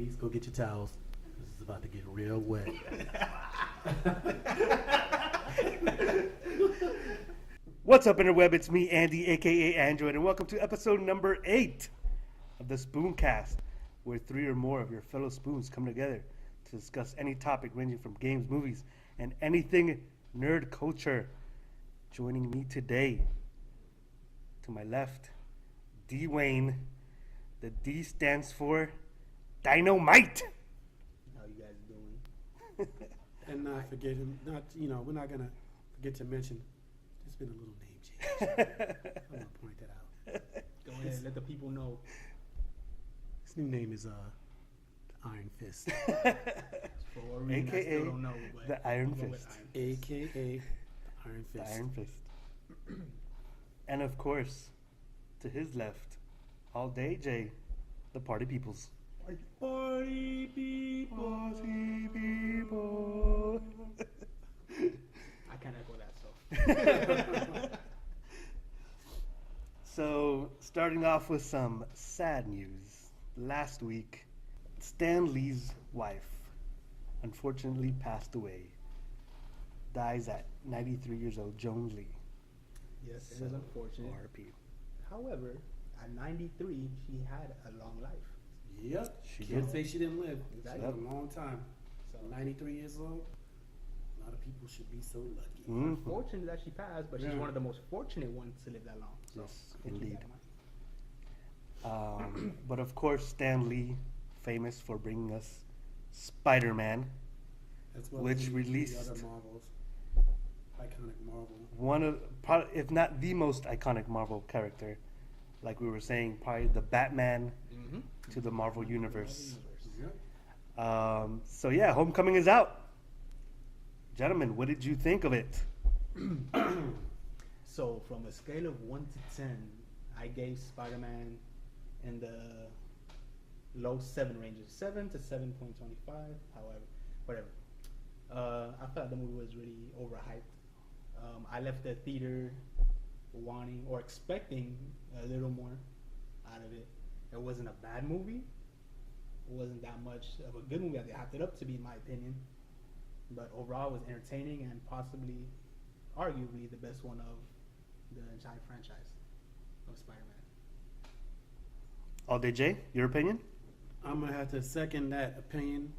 ladies, go get your towels. This is about to get real wet. What's up, interweb? It's me, Andy, aka Android, and welcome to episode number 8 of the Spooncast, where 3 or more of your fellow spoons come together to discuss any topic ranging from games, movies, and anything nerd culture. Joining me today, to my left, D. Wayne. The D stands for Dynamite. How you guys doing? And not forgetting, we're not gonna forget to mention. There's been a little name change. I'm gonna point that out. Go ahead, let the people know. His new name is Iron Fist, For a reason, I still don't know, but the Iron I'll go with Fist. aka Iron Fist. The Iron Fist. And of course, to his left, all day Jay, the Party Peoples. Party people. Party people. I can't echo that, so. So, starting off with some sad news. Last week, Stan Lee's wife unfortunately passed away. Dies at 93 years old, Joan Lee. Yes, it is unfortunate. RP. However, at 93, she had a long life. Yep. She Can't did. say she didn't live. Exactly. She lived a long time. So 93 years old. A lot of people should be so lucky. Mhm. fortunate that she passed, but she's Yeah. one of the most fortunate ones to live that long. So Yes, keep that indeed. in mind. But of course, Stan Lee, famous for bringing us Spider-Man, As well Which as the released- other Marvels. Iconic Marvel. one of, if not the most iconic Marvel character. Like we were saying, probably the Batman Mm-hmm. to the Marvel Universe. Yep. So yeah, Homecoming is out. Gentlemen, what did you think of it? So from a scale of 1 to 10, I gave Spider-Man in the low 7 ranges, 7 to 7.25. However, whatever. I felt the movie was really overhyped. I left the theater wanting or expecting a little more out of it. It wasn't a bad movie. It wasn't that much of a good movie. They hyped it up to be, in my opinion. But overall, it was entertaining and possibly, arguably, the best one of the entire franchise of Spider-Man. All day Jay, your opinion? I'm gonna have to second that opinion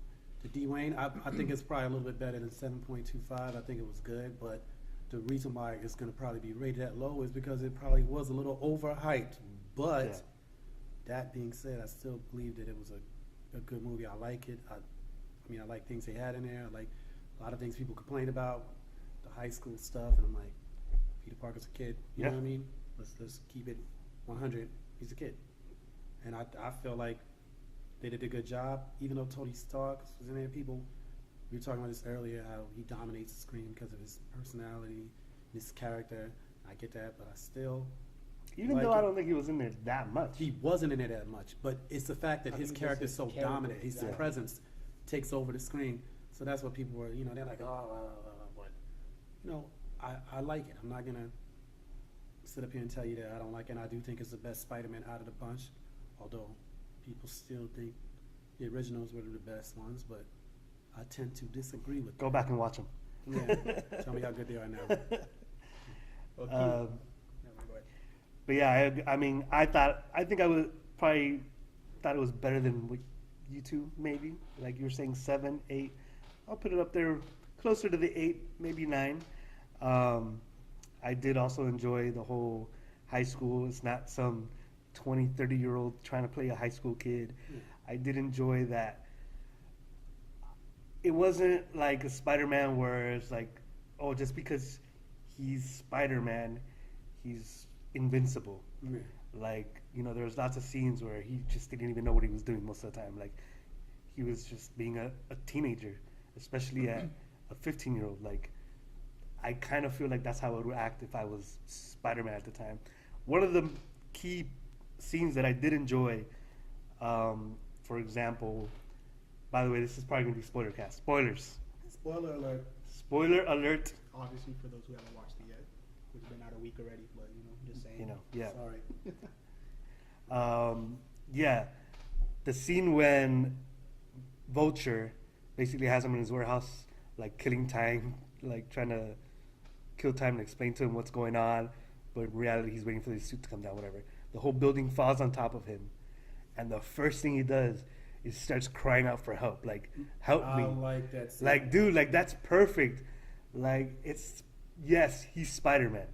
to D. Wayne. I think it's probably a little bit better than 7.25. I think it was good, but the reason why it's gonna probably be rated that low is because it probably was a little overhyped. But Yeah. that being said, I still believe that it was a good movie. I like it. I like things they had in there. I like a lot of things people complain about, the high school stuff, and I'm like, Peter Parker's a kid. You Yeah. know what I mean? Let's keep it 100. He's a kid. And I feel like they did a good job, even though Tony Stark was in there. We were talking about this earlier, how he dominates the screen because of his personality, his character. I get that, but I still, Even like though I it. don't think he was in there that much. He wasn't in it that much. But it's the fact that I his think it's character is his so character, dominant. His exactly. presence takes over the screen. So that's what people were, they're like, but, I like it. I'm not going to sit up here and tell you that I don't like it. And I do think it's the best Spider-Man out of the bunch, although people still think the originals were the best ones, but I tend to disagree with Go back and watch him. them. Yeah. Tell me how good they are now. Okay. Um, Never mind, go ahead. But yeah, I think I would probably thought it was better than what you two, maybe. Like you were saying, 7, 8. I'll put it up there closer to the 8, maybe 9. I did also enjoy the whole high school. It's not some 20, 30-year-old trying to play a high school kid. Yeah. I did enjoy that. It wasn't like a Spider-Man where it's like, oh, just because he's Spider-Man, he's invincible. Yeah. Like, there was lots of scenes where he just didn't even know what he was doing most of the time. Like, he was just being a teenager, especially at a 15-year-old. Like, I kind of feel like that's how I would act if I was Spider-Man at the time. One of the key scenes that I did enjoy, for example, by the way, this is probably going to be spoiler cast. Spoilers. Spoiler alert. Spoiler alert. Obviously, for those who haven't watched it yet, which has been out a week already, but just saying. Yeah. Sorry. Yeah, the scene when Vulture basically has him in his warehouse, like killing time, like trying to kill time and explain to him what's going on, but in reality he's waiting for the suit to come down, whatever. The whole building falls on top of him, and the first thing he does is starts crying out for help, like, help me. I like that scene. Like, dude, like, that's perfect. Like, it's, yes, he's Spider-Man,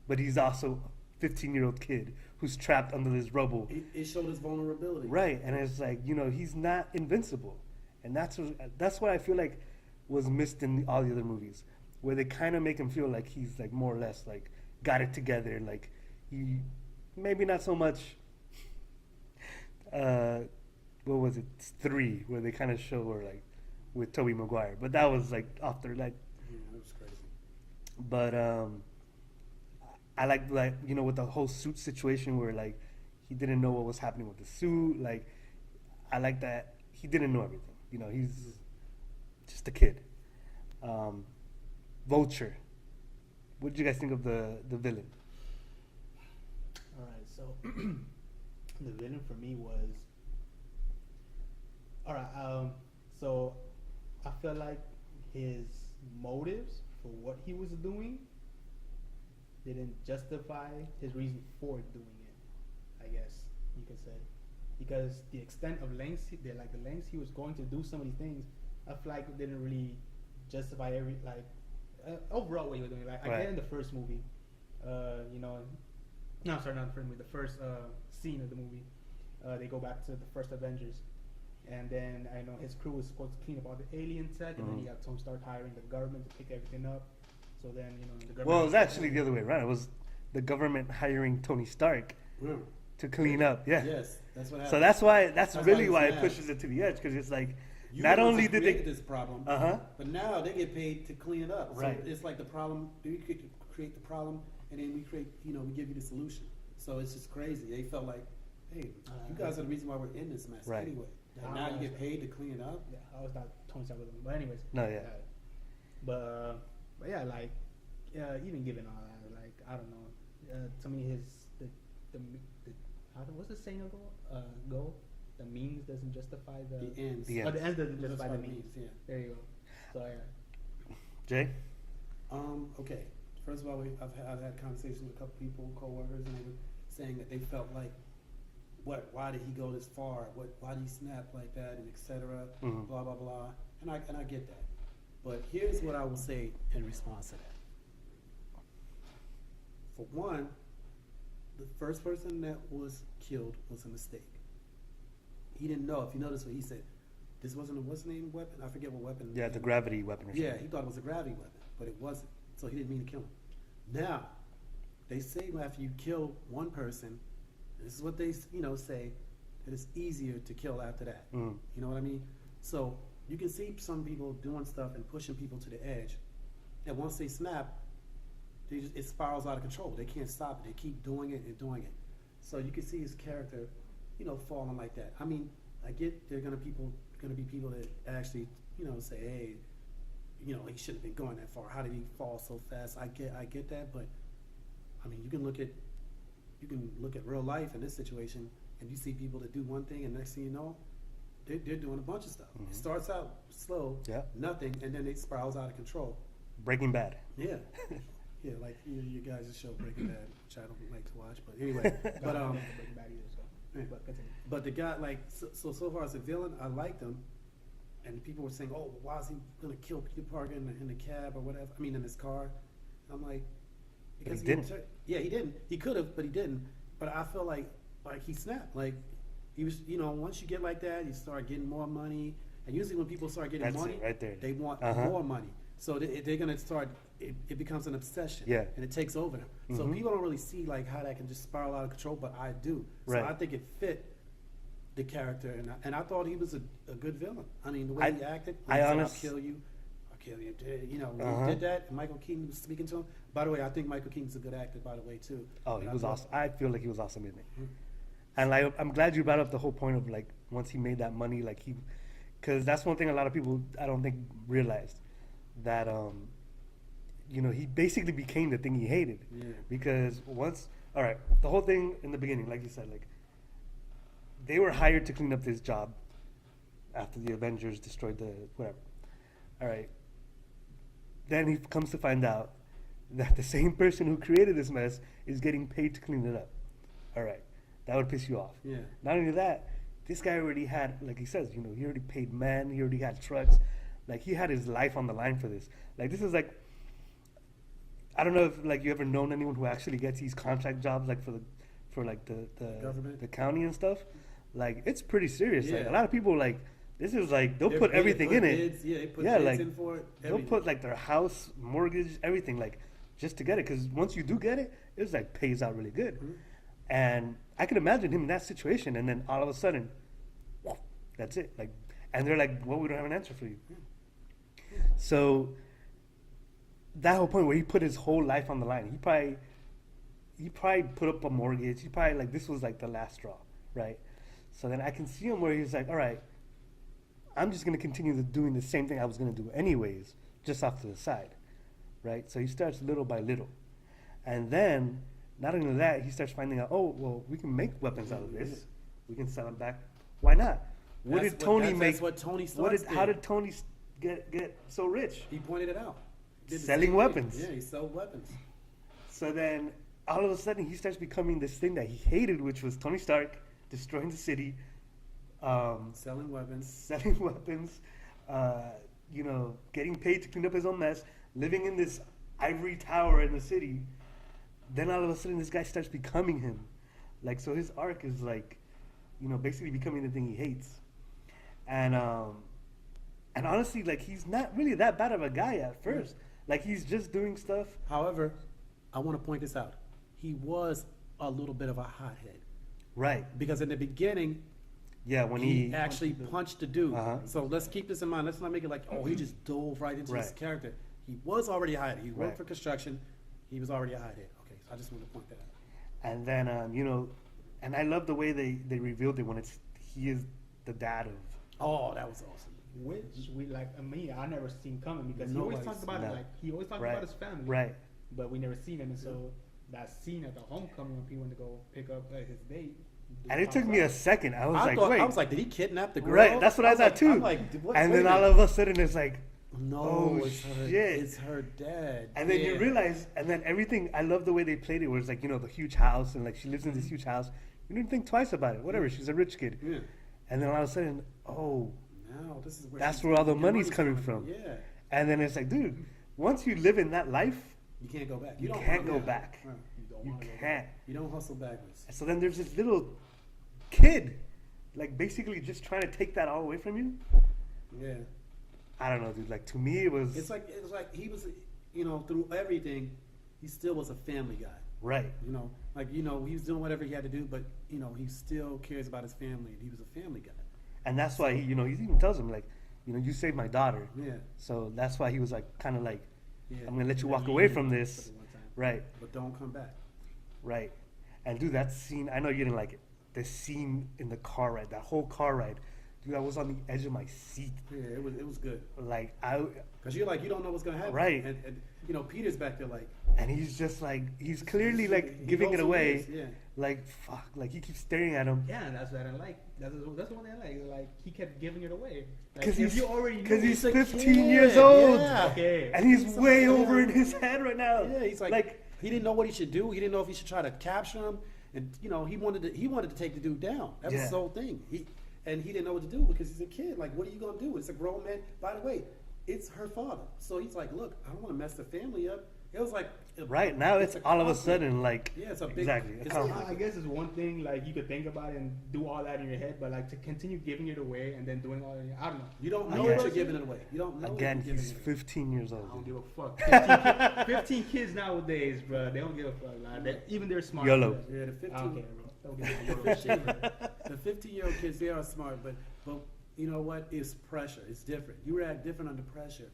but he's also a 15-year-old kid who's trapped under this rubble. It showed his vulnerability. Right, and it's like, you know, he's not invincible. And that's what I feel like was missed in all the other movies, where they kind of make him feel like he's, like, more or less, like, got it together. Like, he, maybe not so much, what was it, 3, where they kind of show her, like, with Tobey Maguire. But that was, like, off the, like, Yeah, that was crazy. but I like, you know, with the whole suit situation where, like, he didn't know what was happening with the suit. Like, I like that he didn't know everything. You know, he's just a kid. Vulture. What did you guys think of the villain? All right, so the villain for me was all right. So I feel like his motives for what he was doing didn't justify his reason for doing it. I guess you could say, because the extent of lengths, the lengths he was going to do some of these things, I feel like it didn't really justify overall what he was doing. Like I Right. get in the first movie, you know, no, sorry, not the first movie. The first scene of the movie, they go back to the first Avengers, and then I know his crew was supposed to clean up all the alien tech, and then he got Tony Stark hiring the government to pick everything up. So then, you know, the government. Well, it was actually the other way around. It was the government hiring Tony Stark Yeah. to clean up. Yeah. Yes, that's what happened. So that's really why why he's it mad. pushes it to the edge, because it's like, You not were the only ones did that they, created this problem, uh-huh, but now they get paid to clean it up. Right. So it's like the problem. We create the problem, and then we create. You know, we give you the solution. So it's just crazy. They felt like, hey, you guys are the reason why we're in this mess Right. anyway. Yeah, And now you get paid to clean it up. Yeah, I was not Tony Stark with him, but anyways. No, yeah. But yeah, like even given all that, like I don't know. To me, the what's the saying of goal? The means doesn't justify The ends. The Oh, the ends doesn't That's justify what the it means. means, yeah. There you go. So yeah. Jay? Okay. First of all, I've had conversations with a couple people, coworkers, and they were saying that they felt like, why did he go this far? Why did he snap like that, and etc. Mhm. Blah blah blah. And I get that. But here's what I will say in response to that. For one, the first person that was killed was a mistake. He didn't know. If you notice what he said, this wasn't a what's the name weapon? I forget what weapon. Yeah, the gravity weapon or something. Yeah, he thought it was a gravity weapon, but it wasn't. So he didn't mean to kill him. Now, they say after you kill one person, this is what they say, that it's easier to kill after that. Mhm. You know what I mean? So you can see some people doing stuff and pushing people to the edge, and once they snap, it spirals out of control. They can't stop it. They keep doing it and doing it. So you can see his character, falling like that. I mean, I get there are gonna be people that actually, say, hey, he shouldn't have been going that far. How did he fall so fast? I get that, but I mean, you can look at real life in this situation, and you see people that do one thing, and next thing you know, they're doing a bunch of stuff. Mhm. It starts out slow, Yeah. nothing, and then it spirals out of control. Breaking Bad. Yeah, yeah, like you guys' show Breaking Bad, which I don't like to watch, but anyway, but Breaking Bad either, so. Yeah. But continue. But the guy, like, so far as a villain, I liked him. And people were saying, oh, why is he going to kill Peter Parker in the cab or whatever? I mean, in his car. I'm like, because he didn't. Yeah, he didn't. He could have, but he didn't. But I feel like he snapped. Like, he was, once you get like that, you start getting more money. And usually when people start getting That's money, it right there. they want Uh-huh. more money. So they're going to start, it becomes an obsession. Yeah. And it takes over them. So Mhm. people don't really see, like, how that can just spiral out of control, but I do. So Right. I think it fit the character, and I thought he was a good villain. I mean, the way he acted, when he said, I'll kill you, when Uh-huh. he did that, and Michael Keaton was speaking to him. By the way, I think Michael Keaton's a good actor, by the way, too. Oh, he But was I thought- awesome. I feel like he was awesome in it. Mhm. And like, I'm glad you brought up the whole point of like, once he made that money, like because that's one thing a lot of people I don't think realized, that he basically became the thing he hated. Yeah. Because all right, the whole thing in the beginning, like you said, like, they were hired to clean up this job after the Avengers destroyed the whatever. All right. Then he comes to find out that the same person who created this mess is getting paid to clean it up. All right. That would piss you off. Yeah. Not only that, this guy already had, like he says, you know, he already paid men, he already had trucks. Like, he had his life on the line for this. Like, this is like, I don't know if, like, you ever known anyone who actually gets these contract jobs, like, for like, the Government? the county and stuff. Like, it's pretty serious. Like, Yeah. a lot of people, like, this is like, they'll put They everything put in bids, it. Yeah, they put Yeah, bids like, in for it. They'll everything. put, like, their house, mortgage, everything, like, just to get it. Because once you do get it, it's, like, pays out really good. Mhm. And I can imagine him in that situation, and then all of a sudden, that's it. Like, and they're like, well, we don't have an answer for you. So that whole point where he put his whole life on the line, he probably put up a mortgage. He probably, like, this was like the last straw, right? So then I can see him where he's like, all right, I'm just gonna continue doing the same thing I was gonna do anyways, just off to the side, right? So he starts little by little, and then not only that, he starts finding out, oh, well, we can make weapons out of this. We can sell them back. Why not? What did Tony make? That's what Tony Stark How did Tony get so rich? He pointed it out. He did the Selling same thing. weapons. Yeah, he sold weapons. So then, all of a sudden, he starts becoming this thing that he hated, which was Tony Stark destroying the city, Selling weapons. selling weapons, you know, getting paid to clean up his own mess, living in this ivory tower in the city. Then all of a sudden, this guy starts becoming him. Like, so his arc is like, you know, basically becoming the thing he hates. And honestly, like, he's not really that bad of a guy at first. Like, he's just doing stuff. However, I want to point this out. He was a little bit of a hothead. Right. Because in the beginning, Yeah, when he he actually punched the dude. Uh-huh. So let's keep this in mind. Let's not make it like, oh, he just dove right into his Right. character. He was already a hothead. He worked Right. for construction. He was already a hothead. Okay, so I just want to point that out. And then, you know, and I love the way they revealed it when he is the dad of. Oh, that was awesome. Which we like. I never seen coming because he always Nobody's talked about seen it. that. Like he always talked Right. about his family, Right. But we never seen him, and so that scene at the homecoming when people went to go pick up his date. And it took me a second. I was like, wait. I was like, did he kidnap the girl? Right, that's what I was thought like- too. I'm like, what, and wait then a all minute. of a sudden it's like, No, oh, it's her. shit. It's her dad. and then you Yeah. realize, and then everything, I love the way they played it, where it's like, you know, the huge house, and like she lives in this huge house. You didn't think twice about it. Whatever, she's a rich kid. Yeah. And then all of a sudden, oh, Now this is where that's she's where all the getting money's money coming from. Yeah. And then it's like, dude, once you live in that life, You can't go back. you don't can't wanna go go back. Right. You can't. You don't hustle backwards. So then there's this little kid, like basically just trying to take that all away from you. Yeah. I don't know, dude. Like, to me, it was It's like he was, you know, through everything, he still was a family guy. right. You know, like, you know, he was doing whatever he had to do, but you know, he still cares about his family, and he was a family guy. And that's why he, you know, he even tells him, like, you know, you saved my daughter. Yeah. So that's why he was like, kind of like, Yeah. I'm gonna let you And walk then away you from did this. for the one time. Right, But don't come back. right. And dude, that scene, I know you didn't like it. The scene in the car ride, that whole car ride, dude, I was on the edge of my seat. Yeah, it was good. Like, Cause you're like, you don't know what's gonna happen. Right. And you know, Peter's back there like, and he's just like, he's clearly like he giving knows it who he away. is, yeah. Like, fuck, like he keeps staring at him. Yeah, and that's what I didn't like. That's the one thing I like. Like he kept giving it away. Like, Because if you already knew, he's a 15 kid, years old. yeah. Okay. And he's He's way like- over in his head right now. Yeah, he's like he didn't know what he should do. He didn't know if he should try to capture him, and you know, he wanted to take the dude down. That was Yeah. his whole thing. He didn't know what to do because he's a kid. Like, what are you gonna do? It's a grown man. By the way, it's her father. So he's like, look, I don't want to mess the family up. It was like Right now, it's a all of a conflict. sudden like, Yeah, it's a big- exactly. a it's conflict. I guess it's one thing like you could think about it and do all that in your head, but like to continue giving it away and then doing all that, I don't know. You don't know Again- that you're giving it away. You don't know. that Again, you're giving he's it away. 15 years I old. don't dude. give a fuck. 15 kids nowadays, bro, they don't give a fuck. Like, even they're smart. YOLO. Yeah, the I don't 15. care, bro. Don't give a shit. The 15-year-old kids, they are smart, but you know what? It's pressure. It's different. You react different under pressure.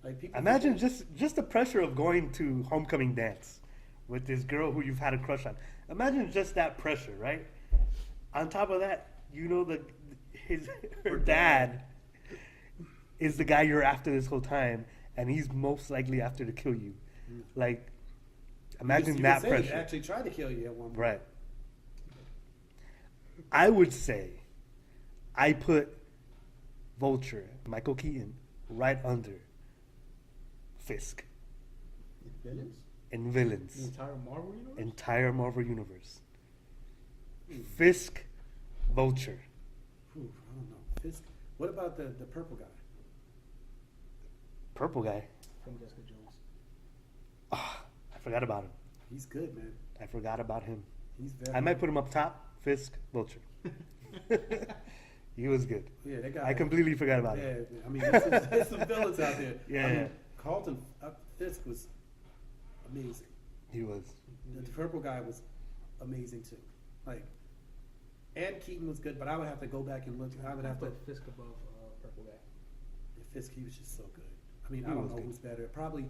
Like people. Imagine just the pressure of going to homecoming dance with this girl who you've had a crush on. Imagine just that pressure, right? On top of that, you know her dad is the guy you're after this whole time, and he's most likely after to kill you. Like, imagine You that could say pressure. He actually tried to kill you at one point. Right. I would say I put Vulture, Michael Keaton, right under Fisk Villains? in The villains. entire Marvel universe? Entire Marvel universe. Hmm. Fisk, Vulture. Ooh, I don't know. Fisk. What about the purple guy? Purple guy. From Jessica Jones. Ah, I forgot about him. He's good, man. I forgot about him. He's very. I might put him up top. Fisk, Vulture. He was good. Yeah, that guy. I completely forgot about Yeah, him. I mean, there's some villains out there. Yeah, I mean, yeah. Carlton Fisk was amazing. He was. The purple guy was amazing too. Like, and Keaton was good, but I would have to go back and look. I would have to. put Fisk above Purple Guy. Fisk, he was just so good. I mean, He I don't was know good. who's better. Probably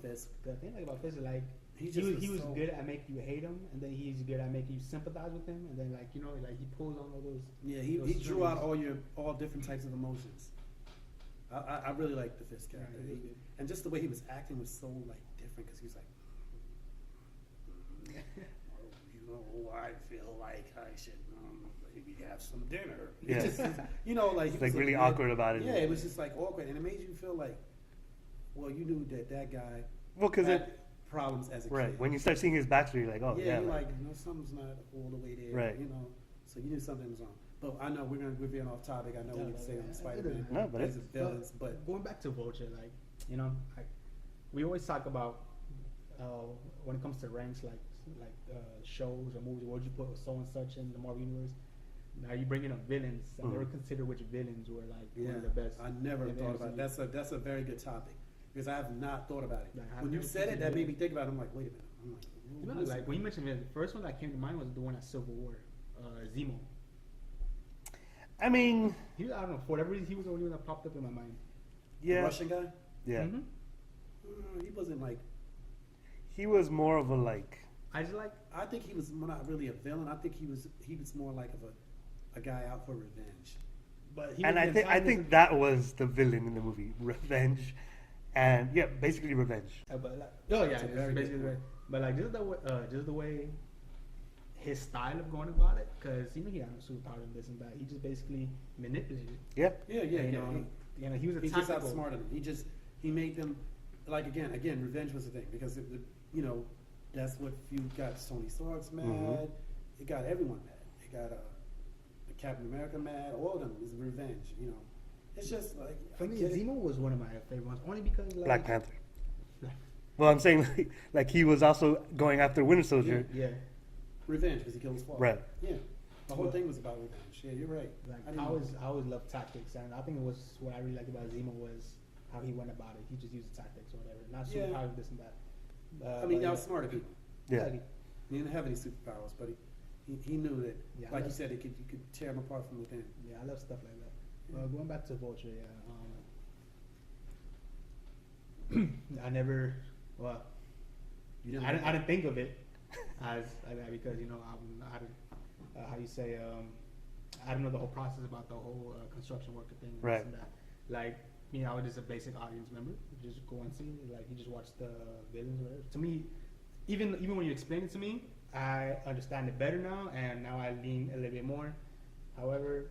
Fisk. The thing about Fisk is like He he just was, was he was so- good at making you hate him, and then he's good at making you sympathize with him, and then like like he pulls on all those. Yeah, he those drew out strings. all different types of emotions. I really like the Fisk character, Yeah, he was good. and just the way he was acting was so like different because he was like, I feel like I should maybe have some dinner. Yeah. Just, like he He's was like a really weird- awkward about it. Yeah, it was just like awkward, and it made you feel like, well, you knew that guy Well, because had problems as a right kid. when you start seeing his backstory, you're like, oh yeah, yeah, you're like, like, something's not all the way there, Right. So you knew something was wrong. But I know we're veering off topic. I know we can say on Spider-Man, No, but as it's- villains, but going back to Vulture, like we always talk about when it comes to ranks, like shows or movies. What would you put so and such in the Marvel universe? Now you bring in villains. I never Mhm. considered which villains were like yeah, one of the best. I never in the thought about it. MCU. That's a very good topic because I have not thought about it. Yeah, I When you never said it, considered that made it. me think about it. I'm like, wait a minute. I'm like, To be honest, like when you mentioned it, the first one that came to mind was the one at Civil War, Zemo. I mean, I don't know, for whatever reason, he was the only one that popped up in my mind. the yeah, Russian guy, yeah. Mhm. he wasn't like. He was more of a like. I just like. I think he was not really a villain. I think he was more like of a guy out for revenge. But he And was I the think antagonist. that was the villain in the movie, revenge, and yeah, basically revenge. But like, oh yeah, That's a it's very basically good right. But like just the way his style of going about it, because he had no superpower and this and that. He just basically manipulated. Yeah, Yeah, He was a He just tactical. outsmarted them. He made them like again. Revenge was the thing because that's what got Tony Stark's mad. Mhm. It got everyone mad. It got the Captain America mad. All of them was revenge. It's just like For I me, get it. Zemo was one of my favorite ones, only because like Black Panther. Well, I'm saying like he was also going after Winter Soldier. Yeah, Revenge because he killed his father. Right. Yeah. The whole thing was about revenge. Yeah, you're right. like I didn't I know. always loved tactics, and I think it was what I really liked about Zemo was how he went about it. He just used tactics or whatever, not Yeah. superpowers, this and that. I mean, but he outsmarted people. Yeah. Exactly. He didn't have any superpowers, but he knew that, Yeah, like I you love- said, you could tear him apart from within. Yeah, I love stuff like that. Going back to Vulture, I never, well, You I didn't think of it as because I didn't, how you say, I don't know the whole process about the whole construction worker thing and this Right. and that. Like, I was just a basic audience member. You just go and see, like, you just watch the villains or whatever. To me, even when you explain it to me, I understand it better now, and now I lean a little bit more. However,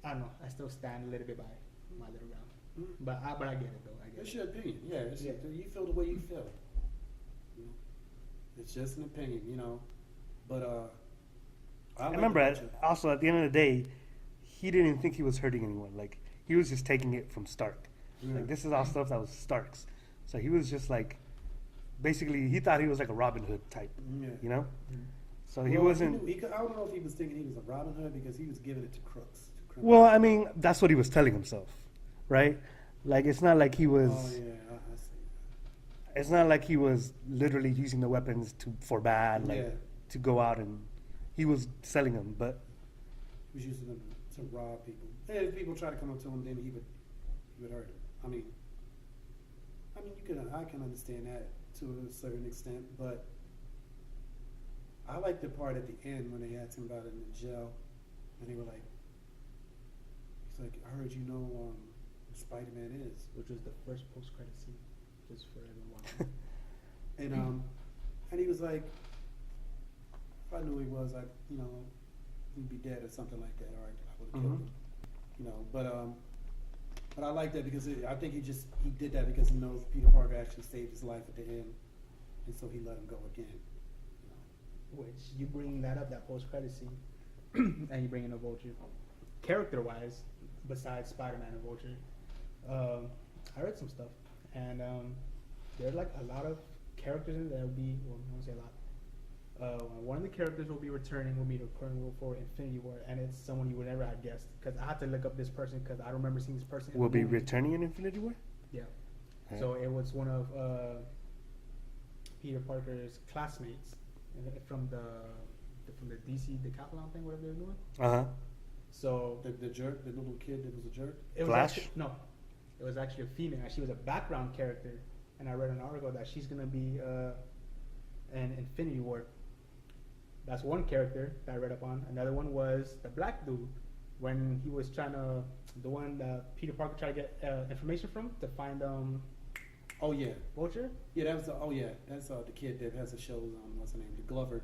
I don't know. I still stand a little bit by my little ground. Mhm. But I get it though. I get It's it. your opinion. Yeah, Yeah. you feel the way you feel. It's just an opinion, But I like remember the Vulture. also at the end of the day, he didn't even think he was hurting anyone. Like he was just taking it from Stark. Yeah. Like this is all stuff that was Stark's. So he was just like, basically, he thought he was like a Robin Hood type, Yeah. you know. Mhm. So he Well, wasn't. I don't know if he was thinking he was a Robin Hood because he was giving it to crooks. To criminals. Well, I mean, that's what he was telling himself, right? Like it's not like he was. Oh yeah, I see. It's not like he was literally using the weapons for bad, like Yeah. to go out and he was selling them. But He was using them to rob people. And if people try to come up to him, then he would hurt them. I mean, I can understand that to a certain extent, but I like the part at the end when they asked him about it in the jail, and they were like, he's like, I heard you know who Spider-Man is, Which was the first post-credit scene, just for everyone watching. and he was like, if I knew he was, he'd be dead or something like that, or I would have killed Mhm. him, but But I like that because I think he did that because he knows Peter Parker actually saved his life at the end, and so he let him go again. You know. Which you bring that up, that post-credit scene, and you bring in a Vulture. Character-wise, besides Spider-Man and Vulture, I read some stuff, and there are like a lot of characters in there. Will be, well, I won't say a lot. One of the characters will be returning will be the Colonel for Infinity War, and it's someone you would never have guessed. Because I had to look up this person because I don't remember seeing this person. Will be returning in Infinity War? Yeah. Right. So it was one of Peter Parker's classmates from the DC Decathlon thing, whatever they were doing. Uh-huh. So The jerk, the little kid that was a jerk. it was Flash? actually, no, it was actually a female. She was a background character, and I read an article that she's gonna be in Infinity War. That's one character that I read up on. Another one was the black dude when he was trying to, the one that Peter Parker tried to get information from to find Oh yeah, Vulture. yeah. That was that's the kid that has the shows. What's her name? The Glover.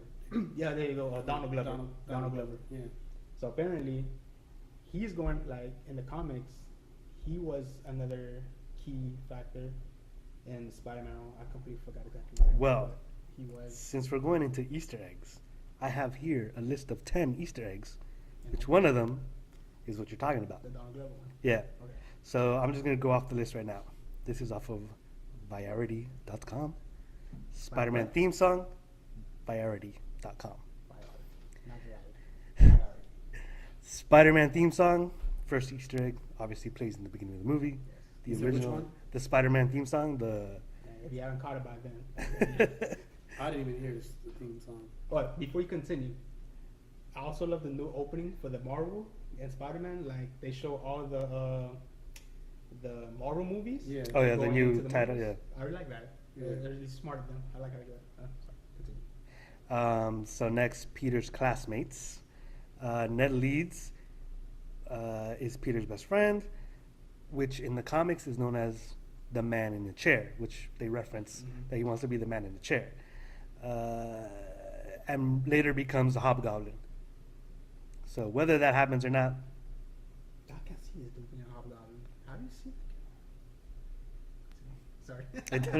Yeah, there you go. Donald Glover. Donald Glover. Yeah. So apparently, he's going, like, in the comics, he was another key factor in Spider-Man. I completely forgot exactly. Well, what he was. since we're going into Easter eggs, I have here a list of 10 Easter eggs, which one of them is what you're talking about. The Donald Glover one. Yeah. Okay. So I'm just going to go off the list right now. This is off of Variety.com. Spider-Man theme song, Variety.com. Not reality. Spider-Man theme song, first Easter egg, obviously plays in the beginning of the movie. The You said which original, one? the Spider-Man theme song, If you haven't caught it by then. I didn't even hear the theme song. But before you continue, I also love the new opening for the Marvel and Spider-Man. Like, they show all the Marvel movies. Yeah. Oh yeah, the going new into the title, movies. yeah. I really like that. Yeah. They're really smart of them. I like how they do that. Sorry, continue. So next, Peter's classmates. Ned Leeds is Peter's best friend, which in the comics is known as the man in the chair, which they reference that he wants to be the man in the chair. And later becomes the Hobgoblin. So whether that happens or not, I can't see this dude being a hobgoblin. How do you see that? Sorry. I don't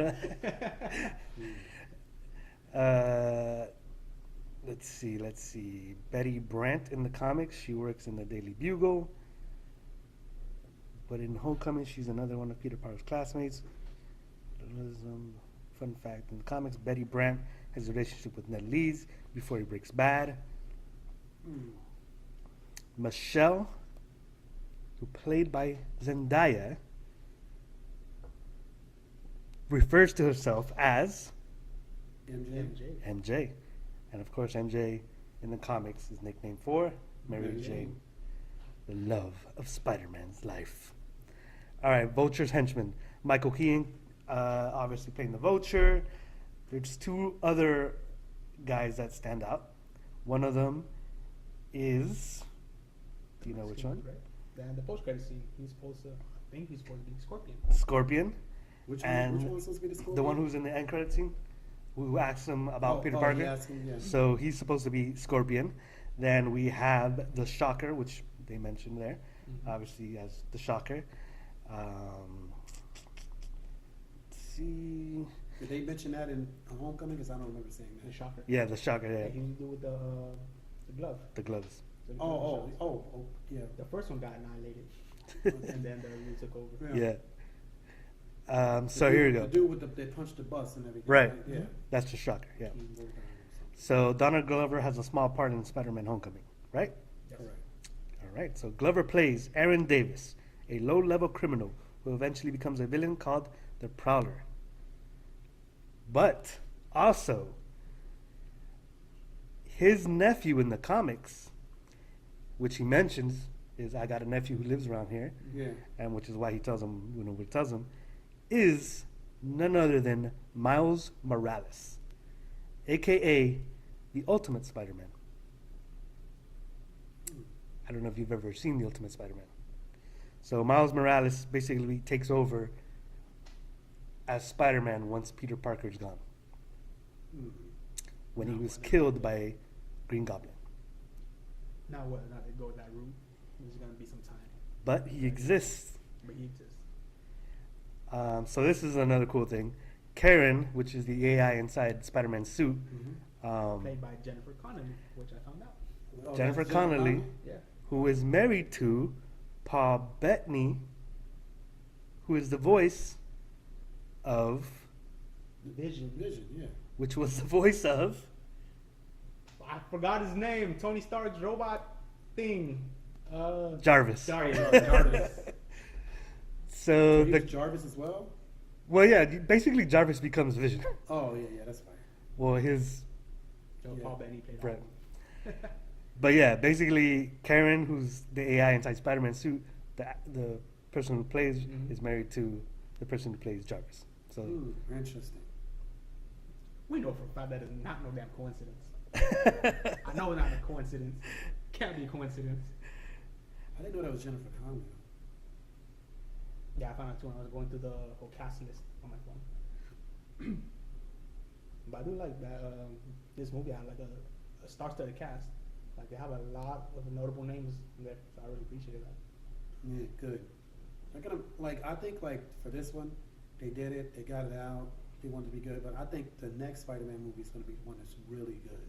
know. Let's see. Betty Brant in the comics, she works in the Daily Bugle. But in Homecoming, she's another one of Peter Parker's classmates. Fun fact, in the comics, Betty Brant has a relationship with Ned Leeds before he breaks bad. Michelle, who played by Zendaya, refers to herself as MJ. MJ. And of course, MJ in the comics is nicknamed for Mary Mary Jane, Jane. the love of Spider-Man's life. All right, Vulture's henchman. Michael Keaton, obviously playing the Vulture. There's two other guys that stand out. One of them is, do you know which one? Right? Then the post-credit scene, he's supposed to, I think he's supposed to be Scorpion. Scorpion. Which And one's supposed to be the Scorpion? The one who's in the end credit scene, who asks him about Peter he Parker. asked him, yeah. So he's supposed to be Scorpion. Then we have the Shocker, which they mentioned there, obviously as the Shocker. Let's see. Did they mention that in Homecoming? Because I don't remember seeing The that. Shocker. Yeah, the Shocker. Yeah, Yeah, he was do with the glove. the gloves. So he put Oh, the shots. yeah. The first one got annihilated, and then the other took over. Yeah. The So dude- here we go. The dude with they punched the bus and everything. Right. Yeah. That's the Shocker. Yeah. He worked on it or So Donald Glover has a small part in Spider-Man: Homecoming, right? Yes. something. Correct. All right. So Glover plays Aaron Davis, a low-level criminal who eventually becomes a villain called the Prowler. But also, his nephew in the comics, which he mentions, is I got a nephew who lives around here, Yeah. and which is why he tells him, is none other than Miles Morales, a.k.a. the Ultimate Spider-Man. I don't know if you've ever seen the Ultimate Spider-Man. So Miles Morales basically takes over as Spider-Man once Peter Parker's gone, when he was killed by Green Goblin. Now what? Now they go that route. There's gonna be some time. But he exists but he exists. So this is another cool thing. Karen, which is the AI inside Spider-Man's suit, Played by Jennifer Connelly, which I found out. Oh, Jennifer that's Connelly, Yeah. who is married to Paul Bettany, who is the voice of, Vision. Vision, yeah. which was the voice of, I forgot his name. Tony Stark's robot thing. Jarvis. Jarvis. So He the was Jarvis as well? well, yeah, basically Jarvis becomes Vision. Oh, yeah, that's fine. Well, his Joe Yeah. Paul Bettany played Right. that one. But yeah, basically Karen, who's the AI inside Spider-Man's suit, the person who plays Mhm. is married to the person who plays Jarvis. So Ooh, interesting. We know for a fact that is not no damn coincidence. I know it's not a coincidence. Can't be a coincidence. I didn't know that was Jennifer Connelly. Yeah, I found out too when I was going through the whole cast list on my phone. But I do like that this movie had like a star-studded cast. Like they have a lot of notable names in there, so I really appreciated that. Yeah, good. I think like for this one, they did it, they got it out, they wanted to be good, but I think the next Spider-Man movie is going to be one that's really good.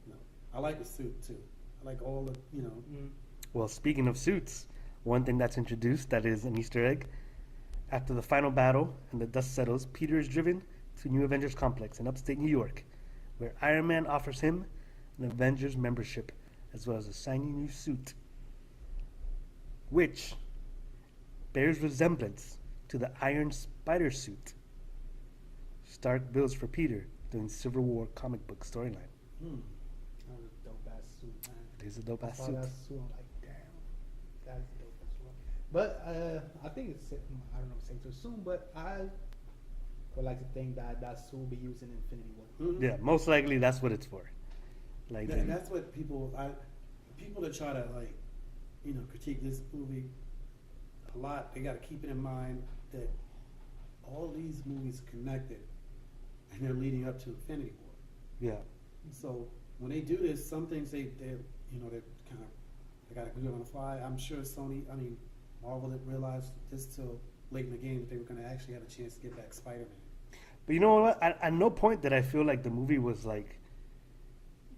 You know, I like the suit too. I like all the, you know, well, speaking of suits, one thing that's introduced that is an Easter egg. After the final battle and the dust settles, Peter is driven to New Avengers Complex in upstate New York, where Iron Man offers him an Avengers membership as well as a shiny new suit, which bears resemblance to the Iron Spider suit Stark builds for Peter during Civil War comic book storyline. That was a dope ass suit, man. It is a dope I ass saw suit. that suit, I'm like, damn, that's dope as well. But I think it's, I don't know, say too soon, but I would like to think that that suit will be used in Infinity War. mhm. Yeah, most likely that's what it's for. Like, And that's what people that try to like, you know, critique this movie a lot. They got to keep it in mind that all these movies are connected, and they're leading up to Infinity War. yeah, So when they do this, some things they you know, they got to do it on the fly. I'm sure Marvel didn't realize this till late in the game that they were going to actually have a chance to get back Spider-Man. but you know what? At no point did I feel like the movie was like,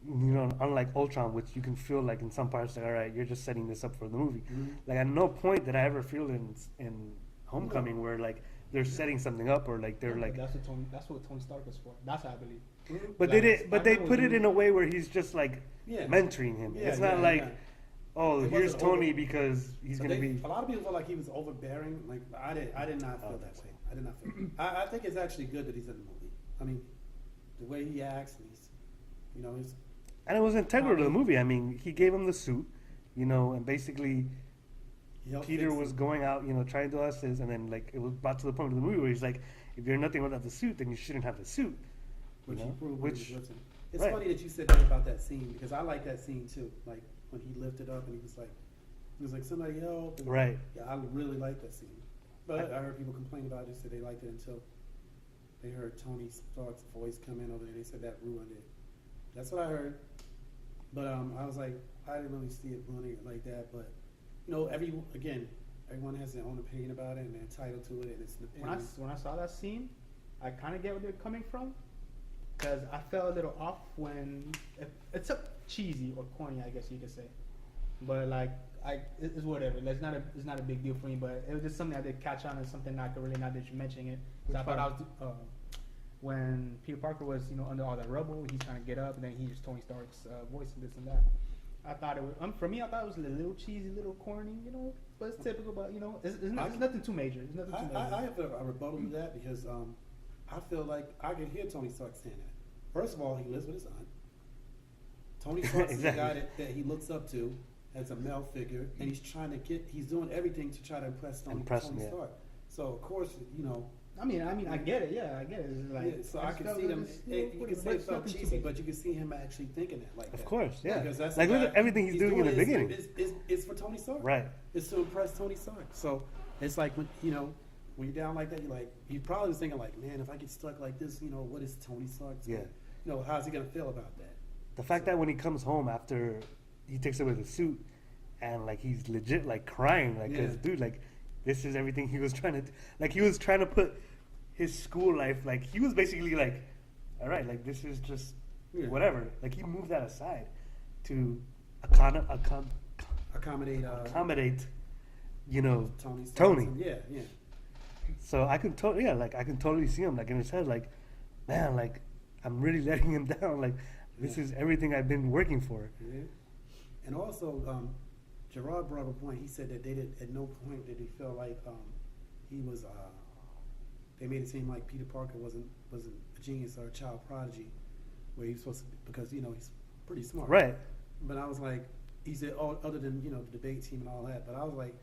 you know, unlike Ultron, which you can feel like in some parts, like, all right, you're just setting this up for the movie. Like at no point did I ever feel in Homecoming where like they're setting something up or like they're like. That's what Tony Stark is for. That's what I believe. Mhm. But Like, they did. But they Spider-Man put was it in a way where he's just like Yeah. mentoring him. Yeah, It's not yeah, like, yeah. oh, It here's wasn't Tony over- because he's So gonna they- be. A lot of people felt like he was overbearing. Like I did not feel that way. I did not feel. I think it's actually good that he's in the movie. I mean, the way he acts, and he's, you know, he's. And it was integral to the movie. I mean, he gave him the suit, you know, and basically He helped Peter fix was it. going out, you know, trying to do this, and then like it was brought to the point of the movie where he's like, if you're nothing without the suit, then you shouldn't have the suit. You Which he know? proved when he Which was lifting. It's right. funny that you said that about that scene because I like that scene too. Like when he lifted up and he was like somebody help. And Right. Yeah, I really like that scene. But I heard people complain about it. They said they liked it until they heard Tony Stark's voice come in over there. They said that ruined it. That's what I heard. But I was like, I didn't really see it ruining it like that. But you know, everyone has their own opinion about it and they're entitled to it, and it's an opinion. When I saw that scene, I kind of get where they're coming from, because I felt a little off when it's a cheesy or corny, I guess you could say, but like it's whatever. It's not a big deal for me, but it was just something I did catch on and something I could really, not that you're mentioning it. 'Cause I thought I was when Peter Parker was, you know, under all that rubble, he's trying to get up, and then he hears Tony Stark's voice and this and that. I thought it was for me. I thought it was a little cheesy, a little corny, you know, but it's typical. But you know, it's nothing too major. It's nothing too major. I have a rebuttal to that because I feel like I can hear Tony Stark saying that. First of all, he lives with his aunt. Tony Stark is the guy that he looks up to as a male figure, and he's doing everything to try to impress Tony Stark. So of course, you know. I mean, I get it. Yeah, I get it. It's like, Yeah, so I can see them. You can say it felt cheesy, but you can see him actually thinking that like that. Of course, yeah. Because that's Like the look guy- at everything he's doing in the beginning. It's for Tony Stark. Right. It's to impress Tony Stark. So it's like when you're down like that, you probably was thinking like, man, if I get stuck like this, you know, what is Tony Stark? Yeah. You know, how's he gonna feel about that? The fact that when he comes home after he takes away the suit and like he's legit like crying, like, 'cause Yeah. dude, like this is everything he was trying to do. Like, he was trying to put his school life, like, he was basically like, all right, like, this is just whatever. Like, he moved that aside to accommodate, you know, Tony. Yeah. So I can totally see him, like, in his head, like, man, like, I'm really letting him down. Like, this is everything I've been working for. Yeah. And also, Gerard brought up a point. He said that they did at no point did he feel like he was. They made it seem like Peter Parker wasn't a genius or a child prodigy, where he was supposed to, because he's pretty smart. Right. But I was like, he said, other than the debate team and all that. But I was like,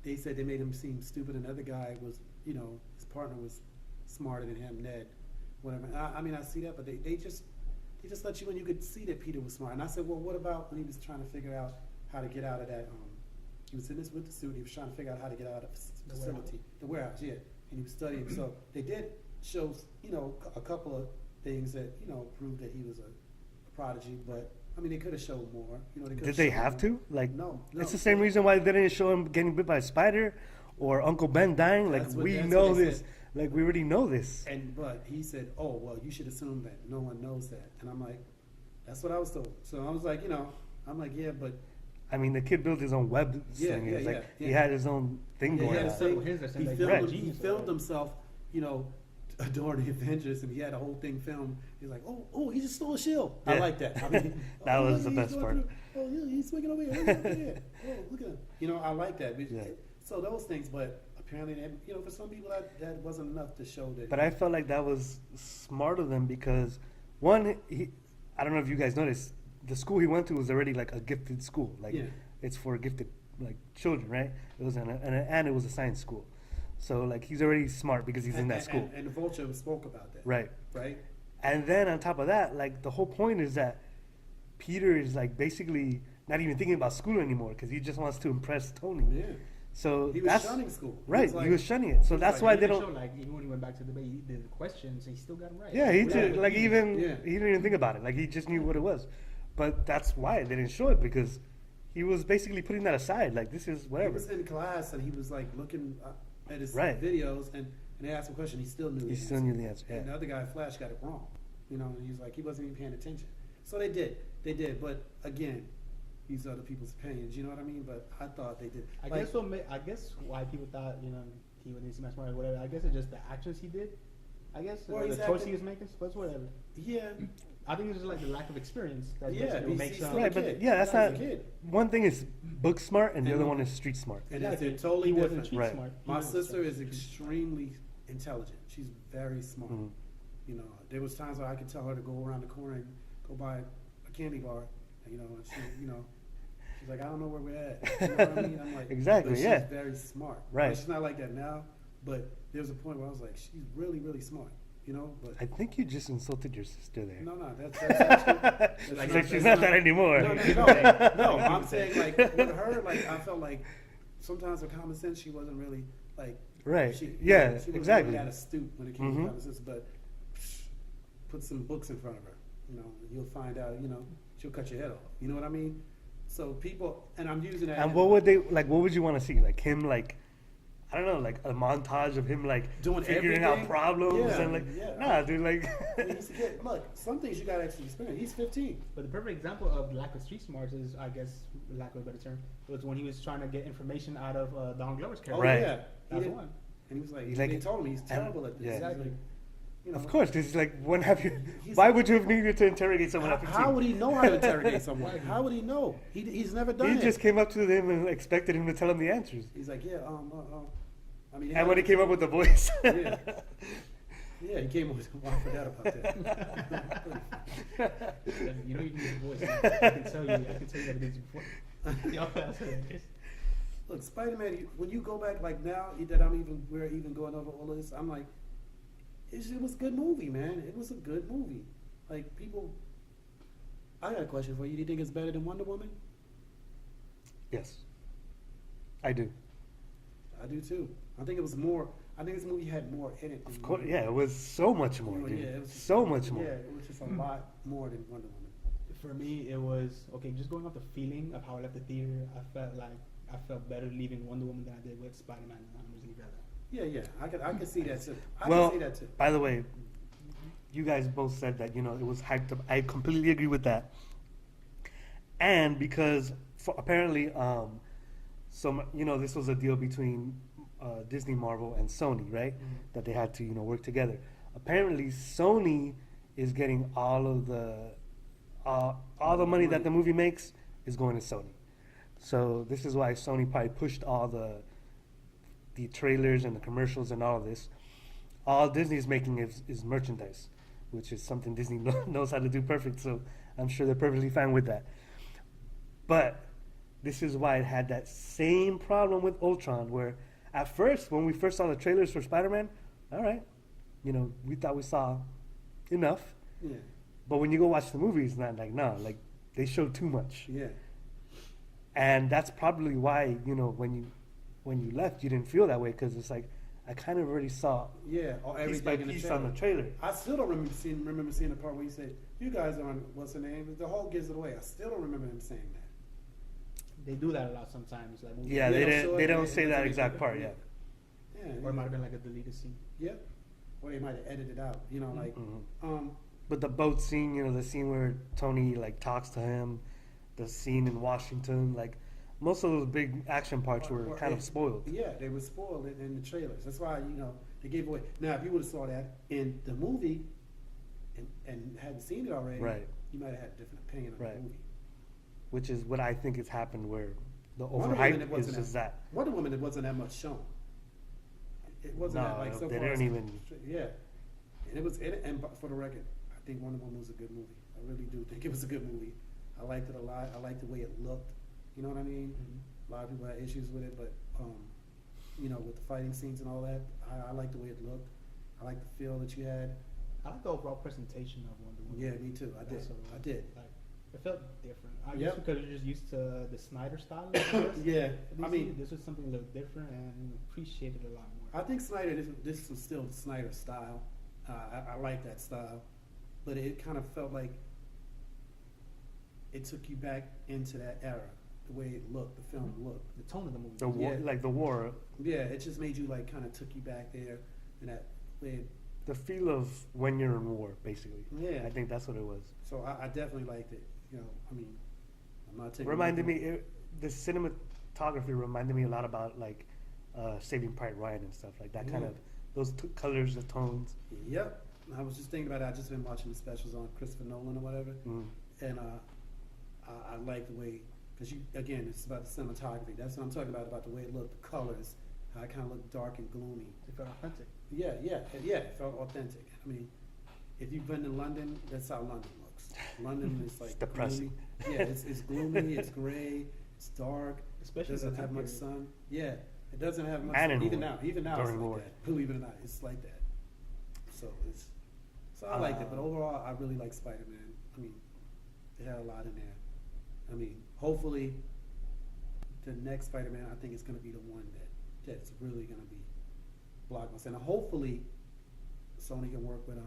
they said they made him seem stupid, and the other guy was, his partner was smarter than him, Ned, whatever. I mean, I see that, but they just let you in. You could see that Peter was smart. And I said, well, what about when he was trying to figure out how to get out of that? He was in this with the suit. He was trying to figure out how to get out of the facility, the warehouse. Yeah, and he was studying. So they did show, a couple of things that proved that he was a prodigy. But I mean, they could have showed more. Did they have to? Like, no. It's the same reason why they didn't show him getting bit by a spider or Uncle Ben dying. Like, we know this. Like, we already know this. But he said, "Oh, well, you should assume that no one knows that." And I'm like, "That's what I was told." So I was like, I'm like, "Yeah, but." I mean, the kid built his own web thing. He had his own thing going on. He filmed himself, during the Avengers, and he had a whole thing filmed. He's like, "Oh, he just stole a shield." Yeah. I like that. I mean, that was the best part. Oh, yeah, he's swinging over here. Oh, look at him. I like that. Yeah. So those things, but. Apparently, for some people that wasn't enough to show that. But I felt like that was smart of them because, one, I don't know if you guys noticed, the school he went to was already like a gifted school. Like, it's for gifted children, right? It was and it was a science school, so like he's already smart because he's in that school. And the Vulture spoke about that. Right. Right. And then on top of that, like the whole point is that Peter is like basically not even thinking about school anymore because he just wants to impress Tony. Yeah. So he was shunning school. Right, he was shunning it. So that's why they don't. Like even when he went back to the debate, he did the questions. He still got it right. Yeah, he didn't even think about it. Like he just knew what it was. But that's why they didn't show it because he was basically putting that aside. Like this is whatever. He was in class and he was like looking at his videos and they asked him a question. He still knew. Still knew the answer. Yeah. And the other guy, Flash, got it wrong. And he's like he wasn't even paying attention. So they did. But again. These are other people's opinions, you know what I mean? But I thought they did. I guess why people thought he wouldn't see my smart or whatever. I guess it's just the actions he did. I guess or the choice he was making. But whatever. Yeah. I think it's just like the lack of experience that makes right. But that's not. One thing is book smart, and the other one is street smart. And they're totally different. Right. Smart. My sister is extremely intelligent. She's very smart. Mm-hmm. There was times where I could tell her to go around the corner and go buy a candy bar. And she, she's like, I don't know where we're at. You know what I mean? I'm like, exactly, but she's very smart. Right. She's not like that now, but there was a point where I was like, she's really, really smart. But I think you just insulted your sister there. No, that's actually. She's not that anymore. No, I'm saying like with her, like I felt like sometimes her common sense, she wasn't really like. Right. She exactly. Really had a stoop when it came to common sense, but put some books in front of her, and you'll find out, she'll cut your head off. You know what I mean? So people, and I'm using that. And what would they like? What would you want to see? Like him, like I don't know, like a montage of him like doing figuring out problems and like nah, dude, like. He's a kid. Look, some things you gotta actually experience. He's 15. But the perfect example of lack of street smarts is, I guess, lack of a better term, was when he was trying to get information out of Don Glover's character. Oh right. yeah, that's one. And he was like, they told him he's terrible at this. Yeah. Exactly. Of course, because like, when have you? Why would you have needed to interrogate someone at 15? How would he know how to interrogate someone? How would he know? He's never done it. He just came up to him and expected him to tell him the answers. He's like, yeah, I mean, and when he came up with the voice, yeah, he came up with. I forgot about that. You can use the voice. I can tell you everything before. Look, Spider-Man. When you go back like now that we're even going over all of this, I'm like. It was a good movie, man. It was a good movie. Like, people... I got a question for you. Do you think it's better than Wonder Woman? Yes. I do. I do, too. I think it was more... I think this movie had more in it. Of course, yeah. It was so much more, dude. Yeah, it was just, so much more. Yeah, it was just a lot more than Wonder Woman. For me, it was... Okay, just going off the feeling of how I left the theater, I felt like I felt better leaving Wonder Woman than I did with Spider-Man. I'm just leave it at that. Yeah, I could see that too. I Well, can see that too. by the way, you guys both said that, it was hyped up. I completely agree with that. And because apparently, this was a deal between Disney, Marvel, and Sony, right? Mm-hmm. That they had to, work together. Apparently, Sony is getting all of the money that the movie makes is going to Sony. So this is why Sony probably pushed all the trailers and the commercials and all of this. All Disney's making is merchandise, which is something Disney knows how to do perfect. So I'm sure they're perfectly fine with that. But this is why it had that same problem with Ultron, where at first, when we first saw the trailers for Spider-Man, all right, we thought we saw enough. Yeah, But when you go watch the movie, it's not like, no, like they showed too much. yeah. And that's probably why, when you left, you didn't feel that way, because it's like, I kind of already saw Yeah, or piece by everything in the piece trailer. on the trailer. I still don't remember seeing the part where he said, "You guys are on what's the name?" The Hulk gives it away. I still don't remember him saying that. They do that a lot sometimes. Like movies. Yeah, Yeah, they so don't it- say it- that it- exact it- part, yeah. yeah. Yeah, Or it might have been like a deleted scene. Yep. Or they might have edited out. Like Mhm. But the boat scene, the scene where Tony like talks to him, the scene in Washington, like most of those big action parts were kind of spoiled. Yeah, they were spoiled in the trailers. That's why they gave away. Now, if you would have saw that in the movie and hadn't seen it already, Right. you might have had a different opinion of Right. the movie. Which is what I think has happened, where the Wonder Woman, it overhype is wasn't just that. Wonder Woman, it wasn't that much shown. It wasn't No, that like so they far. didn't even- Yeah, and it was. And for the record, I think Wonder Woman was a good movie. I really do think it was a good movie. I liked it a lot. I liked the way it looked. You know what I mean? Mm-hmm. A lot of people had issues with it, but with the fighting scenes and all that, I liked the way it looked. I liked the feel that you had. I like the overall presentation of Wonder Woman. Yeah, me too. I did. That's what I did. Like, it felt different. I Yep. guess because you're just used to the Snyder style. I guess. Yeah, But I mean, this was something a little different and appreciated a lot more. I think Snyder. This was still Snyder style. I like that style, but it kind of felt like it took you back into that era. The way it looked, the film looked. The tone of the movie. The war, Yeah. like the war, Yeah, it just made you like kind of took you back there, and that way. the feel of when you're in war, basically. Yeah. I think that's what it was. So I definitely liked it. I mean, I'm not taking. Reminded me, the cinematography reminded me a lot about like Saving Private Ryan and stuff like that. Kind Mhm. of those colors, the tones. Yep. I was just thinking about it. I just been watching the specials on Christopher Nolan or whatever, and I like the way, because it's about the cinematography. That's what I'm talking about the way it looked, the colors, how it kind of looked dark and gloomy. It felt authentic. Yeah, it felt authentic. I mean, if you've been to London, that's how London looks. London is like It's depressing. Gloomy. Yeah, it's gloomy, it's gray, it's dark. Especially Doesn't the have time much period. sun. Yeah, it doesn't have much. And in Even war. now, it's During like war. that. Believe it or not, it's like that. So I liked it, but overall, I really like Spider-Man. I mean, they had a lot in there. I mean, hopefully, the next Spider-Man, I think, is going to be the one that's really going to be blockbuster. And hopefully, Sony can work with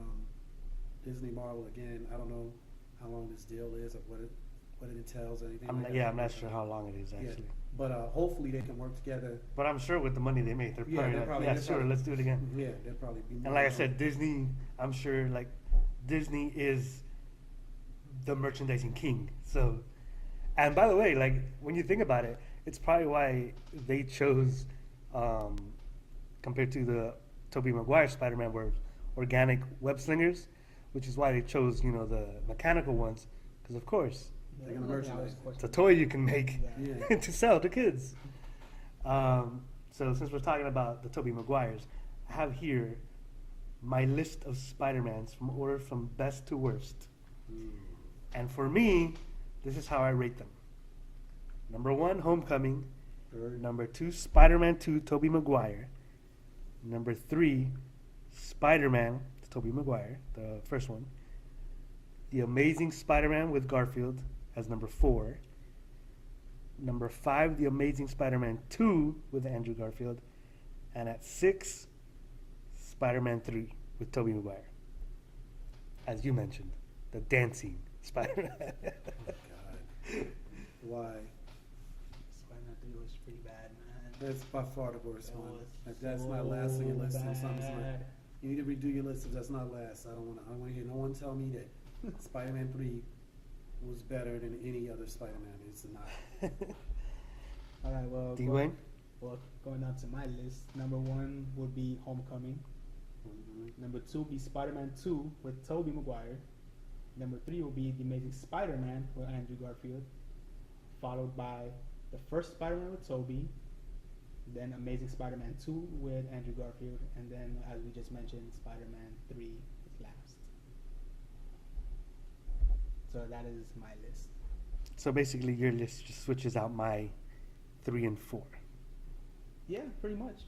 Disney, Marvel again. I don't know how long this deal is or what it entails or anything. I'm not sure how long it is actually. But hopefully they can work together. But I'm sure with the money they make, they're Yeah, probably they're like, probably- yeah, they're sure, probably- let's do it again. Yeah, they'll probably be. And like I said, Disney, I'm sure like Disney is the merchandising king. So, and by the way, like when you think about it, it's probably why they chose, compared to the Tobey Maguire Spider-Man, were organic web slingers, which is why they chose, the mechanical ones, because of course They're gonna merchandise. it's a toy you can make Yeah. to sell to kids. So since we're talking about the Tobey Maguires, I have here my list of Spider-Mans from order from best to worst. And for me, this is how I rate them. Number 1, Homecoming. Number 2, Spider-Man 2, Tobey Maguire. Number 3, Spider-Man, Tobey Maguire, the first one. The Amazing Spider-Man with Garfield as number 4. Number 5, The Amazing Spider-Man 2 with Andrew Garfield. And at 6, Spider-Man 3 with Tobey Maguire. As you mentioned, the dancing Spider-Man. God. Why? Spider-Man 3 was pretty That's by far the worst That one. was If that's not last on your list, then something's not. bad. You need to redo your list if that's not last. I don't want to hear no one tell me that Spider-Man 3 was better than any other Spider-Man. It's not. All right, well, Dwayne? going down to my list, number 1 would be Homecoming. Number 2 would be Spider-Man 2 with Tobey Maguire. Number 3 will be The Amazing Spider-Man with Andrew Garfield, followed by the first Spider-Man with Tobey, then Amazing Spider-Man 2 with Andrew Garfield, and then, as we just mentioned, Spider-Man 3 is last. So that is my list. So basically, your list just switches out my 3 and 4. Yeah, pretty much.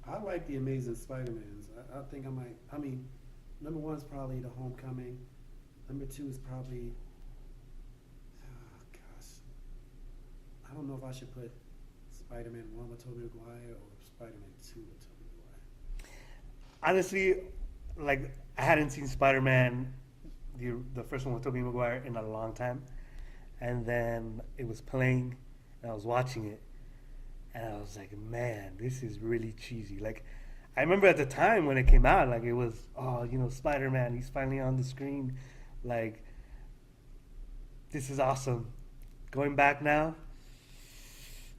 I like the Amazing Spider-Mans. I think I might. I mean, number 1 is probably the Homecoming. Number 2 is probably. Oh gosh. I don't know if I should put Spider-Man 1 with Tobey Maguire or Spider-Man 2 with Tobey Maguire. Honestly, like, I hadn't seen Spider-Man, the first one with Tobey Maguire, in a long time. And then it was playing, and I was watching it. And I was like, man, this is really cheesy. Like, I remember at the time when it came out, like, it was, oh, you know, Spider-Man, he's finally on the screen. Like, this is awesome. Going back now,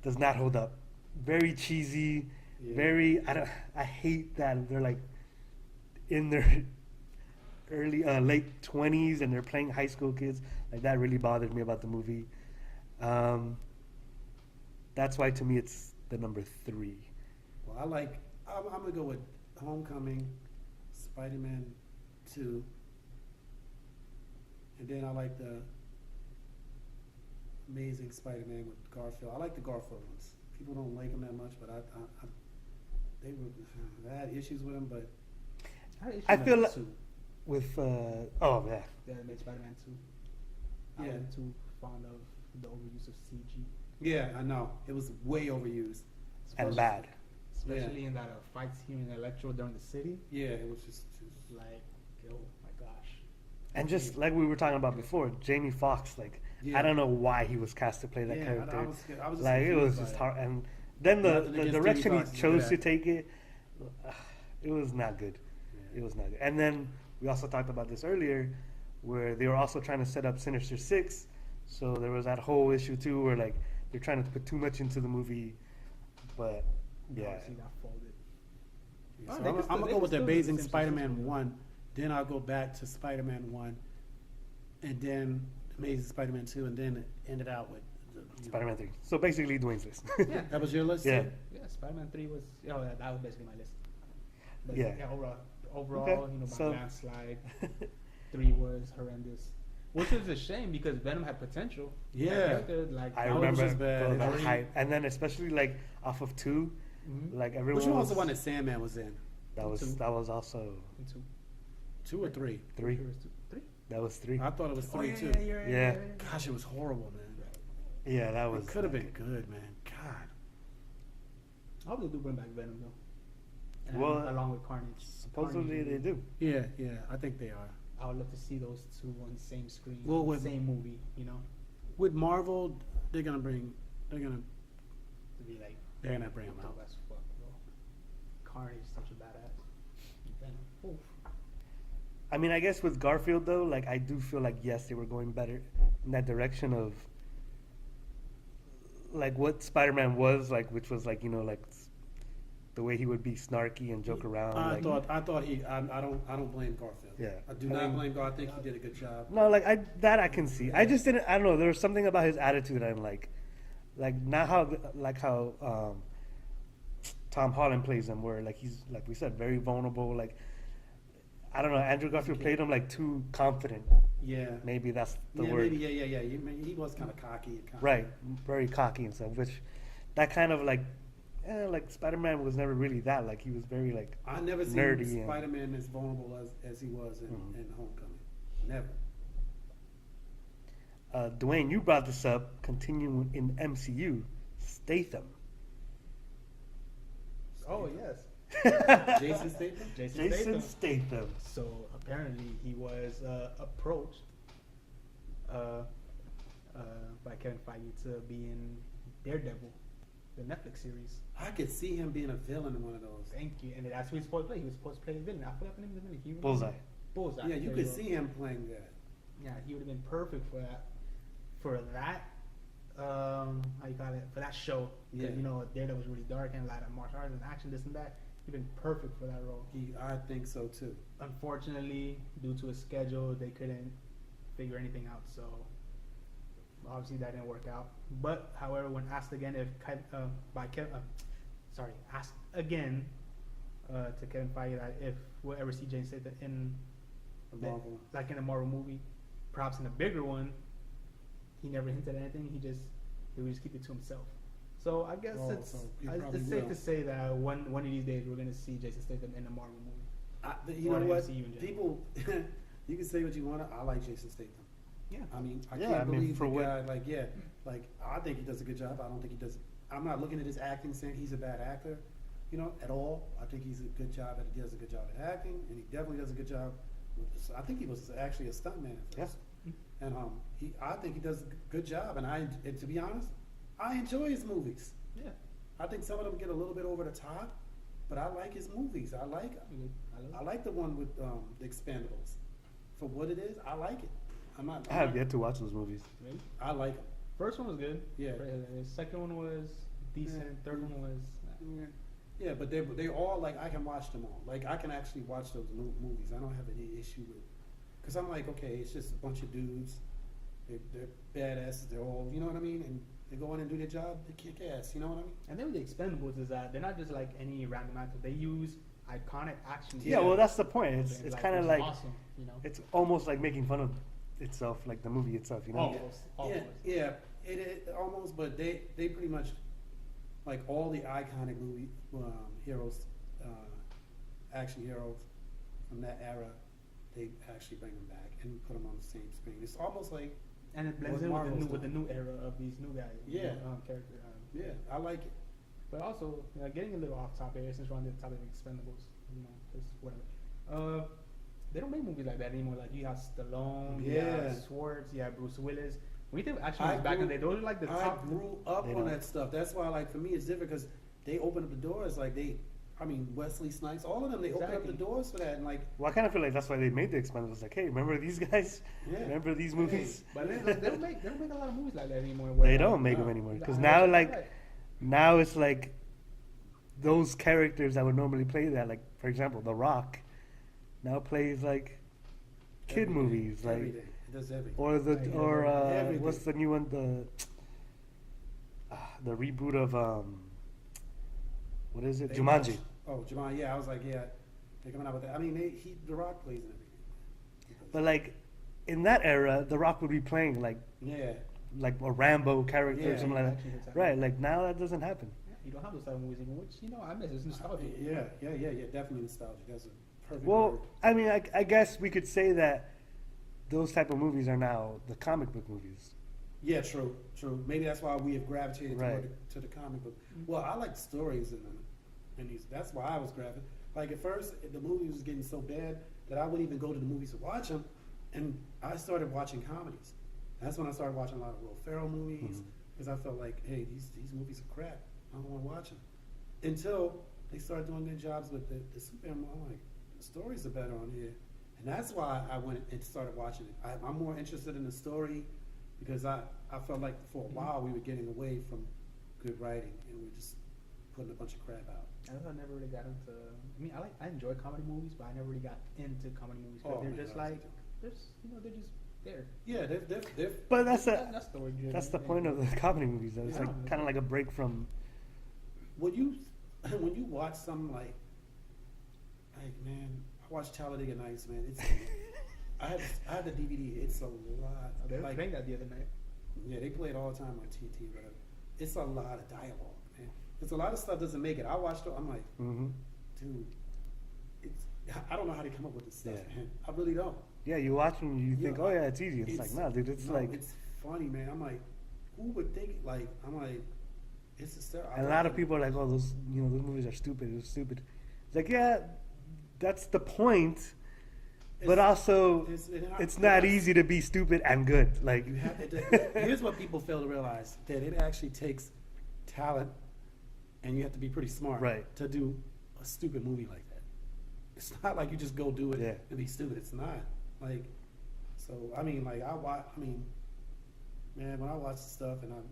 does not hold up. Very cheesy, Yeah. I hate that they're, like, in their late 20s and they're playing high school kids. Like, that really bothered me about the movie. That's why, to me, it's the number 3. Well, I'm gonna go with Homecoming, Spider-Man 2, and then I like the Amazing Spider-Man with Garfield. I like the Garfield ones. People don't like them that much, but I had issues with them, but I feel like 2. with, yeah. The Amazing Spider-Man 2. I Yeah. wasn't too fond of the overuse of CG. yeah, I know it was way overused. And bad. Especially in that fight scene in Electro during the city. Yeah, it was just Like, oh my gosh. And just like we were talking about before, Jamie Foxx, like, Yeah. I don't know why he was cast to play that yeah, character. I was just Like, it was confused just by hard. And then the Nothing against direction Jamie he Foxx, he's chose good to at take it, it was not good. Yeah. It was not good. And then we also talked about this earlier, where they were also trying to set up Sinister Six. So there was that whole issue too, where like they're trying to put too much into the movie. But yeah, Obviously got folded. Yeah, Oh, so they I'm can still- gonna they go can with the still do the Amazing same Spider-Man situation. 1, then I'll go back to Spider-Man 1, and then Amazing Spider-Man 2, and then end it out with Spider-Man 3. So basically, Dwayne's list. Yeah. That was your list? Yeah. too? Yeah, Spider-Man 3 was, that was basically my list. But Yeah. Overall, Okay, by so- landslide, 3 was horrendous. Which is a shame because Venom had potential. Yeah. That character, like, I That was remember just bad. the It's hype, and then especially like off of 2, Mhm. like everyone. Which one was was the one that Sandman was in? that was 2. that was also And 2. 2 or 3? 3. It was 3? That was 3. I thought it was 3 too. Yeah. Gosh, it was horrible, man. Yeah, that was. It could have been good, man. God. I hope they do bring back Venom though. And Well, along with Carnage. Supposedly Carnage they do. Yeah, I think they are. I would love to see those two on the same screen, Well, with- same movie, you know, With Marvel, they're gonna to be like, bring them out. dope as fuck, bro. Carnage is such a badass. Venom, oof. I mean, I guess with Garfield though, like I do feel like yes, they were going better in that direction of like what Spider-Man was like, which was like like the way he would be snarky and joke around. I like, thought I don't blame Garfield. Yeah. I do I not mean- blame Garfield. I think he did a good job. No, like I can see. I just didn't. I don't know. There was something about his attitude I didn't like not how Tom Holland plays him, where like he's like we said very vulnerable. Like I don't know. Andrew Garfield played him like too confident. Yeah. Maybe that's the yeah, word. maybe, yeah. He was kind of cocky. And kinda, Right, very cocky and stuff. Which that kind of like Spider-Man was never really that. Like he was very like I never seen nerdy and- Spider-Man as vulnerable as he was in Homecoming. Never. Dwayne, you brought this up. Continuing in MCU, Statham. Oh yes, Jason Statham. Jason Statham. So apparently he was approached by Kevin Feige to be in Daredevil. the Netflix series. I could see him being a villain in one of those. Thank you. And that's what he's supposed to play. He was supposed to play the villain. I forgot the name of the villain. Bullseye. Bullseye. Yeah, you There could go. see him playing that. Yeah, he would have been perfect for that. For that, how you call it? For that show. Yeah. You know, Daredevil was really dark and a lot of martial arts and action, this and that. He'd been perfect for that role. I think so too. Unfortunately, due to his schedule, they couldn't figure anything out. So obviously that didn't work out. But however, when asked again if asked again to Kevin Feige that if we'll ever see Jason Statham in Marvel. like in a Marvel movie, perhaps in a bigger one, he never hinted at anything. He would just keep it to himself. So I guess Oh, it's so he probably safe will. to say that one of these days we're gonna see Jason Statham in a Marvel movie. You Or know the what? MCU in general. People, you can say what you want. I like Jason Statham. Yeah. I mean, I Yeah, can't I mean, believe for the what- guy. Like I think he does a good job. I don't think he does. I'm not looking at his acting saying he's a bad actor, at all. I think he's a good job. He does a good job at acting, and he definitely does a good job. I think he was actually a stuntman at first. And I think he does a good job. And to be honest, I enjoy his movies. Yeah. I think some of them get a little bit over the top, but I like his movies. I like the one with the Expendables. For what it is, I like it. I have yet to watch those movies. Really? I like them. First one was good. Yeah. The second one was decent. Yeah. Third one was. Yeah, but they all like I can watch them all. Like I can actually watch those movies. I don't have any issue with, because I'm like, okay, it's just a bunch of dudes. They're badasses. They're all, you know what I mean, and they go in and do their job. They kick ass. You know what I mean? And then with the Expendables is that they're not just like any random actors. They use iconic action. Yeah, well, that's the point. It's And, kind of it's like awesome, it's almost like making fun of itself, like the movie itself. Almost. Yeah, it almost, but they pretty much like all the iconic movie heroes, action heroes from that era. They actually bring them back and put them on the same screen. It's almost like And it blends What in Marvel's with the done. new era of these new guys. Yeah. Character. yeah, I like it. But also, getting a little off topic here since we're on the topic of Expendables, just whatever. They don't make movies like that anymore. Like you have Stallone, you Yeah. have Schwartz, you have Bruce Willis. When you think of action movies back in the day, those are like the I top. grew up They on don't. that stuff. That's why, like, for me, it's different because they open up the doors. Like Wesley Snipes, all of them, they open up Exactly. the doors for that. And like, Well, I kind of feel like that's why they made the Expendables. Like, hey, remember these guys? yeah, Remember these movies? But they don't make a lot of movies like that anymore. They don't make them anymore because now, now it's like those characters that would normally play that. Like, for example, The Rock now plays like kid everything, movies, like everything. It does everything. or Everything. what's the new one? The reboot of what is it? They Jumanji. watch- Oh, Jumanji. Yeah, I was like, yeah, they're coming out with that. I mean, The Rock plays in everything. But like in that era, The Rock would be playing like Yeah, a Rambo character or Yeah, something like that. Right? Like now that doesn't happen. You don't have those type of movies anymore, which I miss. It's nostalgic. yeah, definitely nostalgic. That's a perfect Well, word. I mean, I guess we could say that those type of movies are now the comic book movies. Yeah, true. Maybe that's why we have gravitated Right. to the comic book. Well, I like the stories in these. That's why I was gravitating. Like at first, the movie was getting so bad that I wouldn't even go to the movies to watch them, and I started watching comedies. That's when I started watching a lot of Will Ferrell movies because I felt like, hey, these movies are crap. I don't want to watch them. Until they started doing their jobs with the Superman. I'm like, the stories are better on here, and that's why I went and started watching it. I'm more interested in the story because I felt like for a while we were getting away from good writing and we were just putting a bunch of crap out. I never really got into. I mean, I enjoy comedy movies, but I never really got into comedy movies. 'Cause Oh, they're man, just I like was they're just there. Yeah, they're But that's That's the word. that's the point of the comedy movies. Though. It's Yeah. like kind of like a break from. when you watch something like man, I watched Talladega Nights, man. It's I have the DVD. It's a lot. They were Like, playing that the other night. yeah, they play it all the time on TT, whatever. It's a lot of dialogue, man. There's a lot of stuff doesn't make it. I watched it. I'm like, Mm-hmm. dude, I don't know how they come up with this stuff, Yeah. man. I really don't. Yeah, you watch them, you think, Yeah. oh yeah, it's easy. It's like, nah, dude, it's no, like. it's funny, man. I'm like, who would think? Like, I'm like, it's a step. And a lot of people are like, oh, those those movies are stupid. It's stupid. It's like, yeah, that's the point. But also, it's not easy to be stupid and good. Like, You have here's what people fail to realize: that it actually takes talent and you have to be pretty smart to do a stupid movie like that. It's not like you just go do it and be stupid. It's not like. So I mean, like man, when I watch the stuff and I'm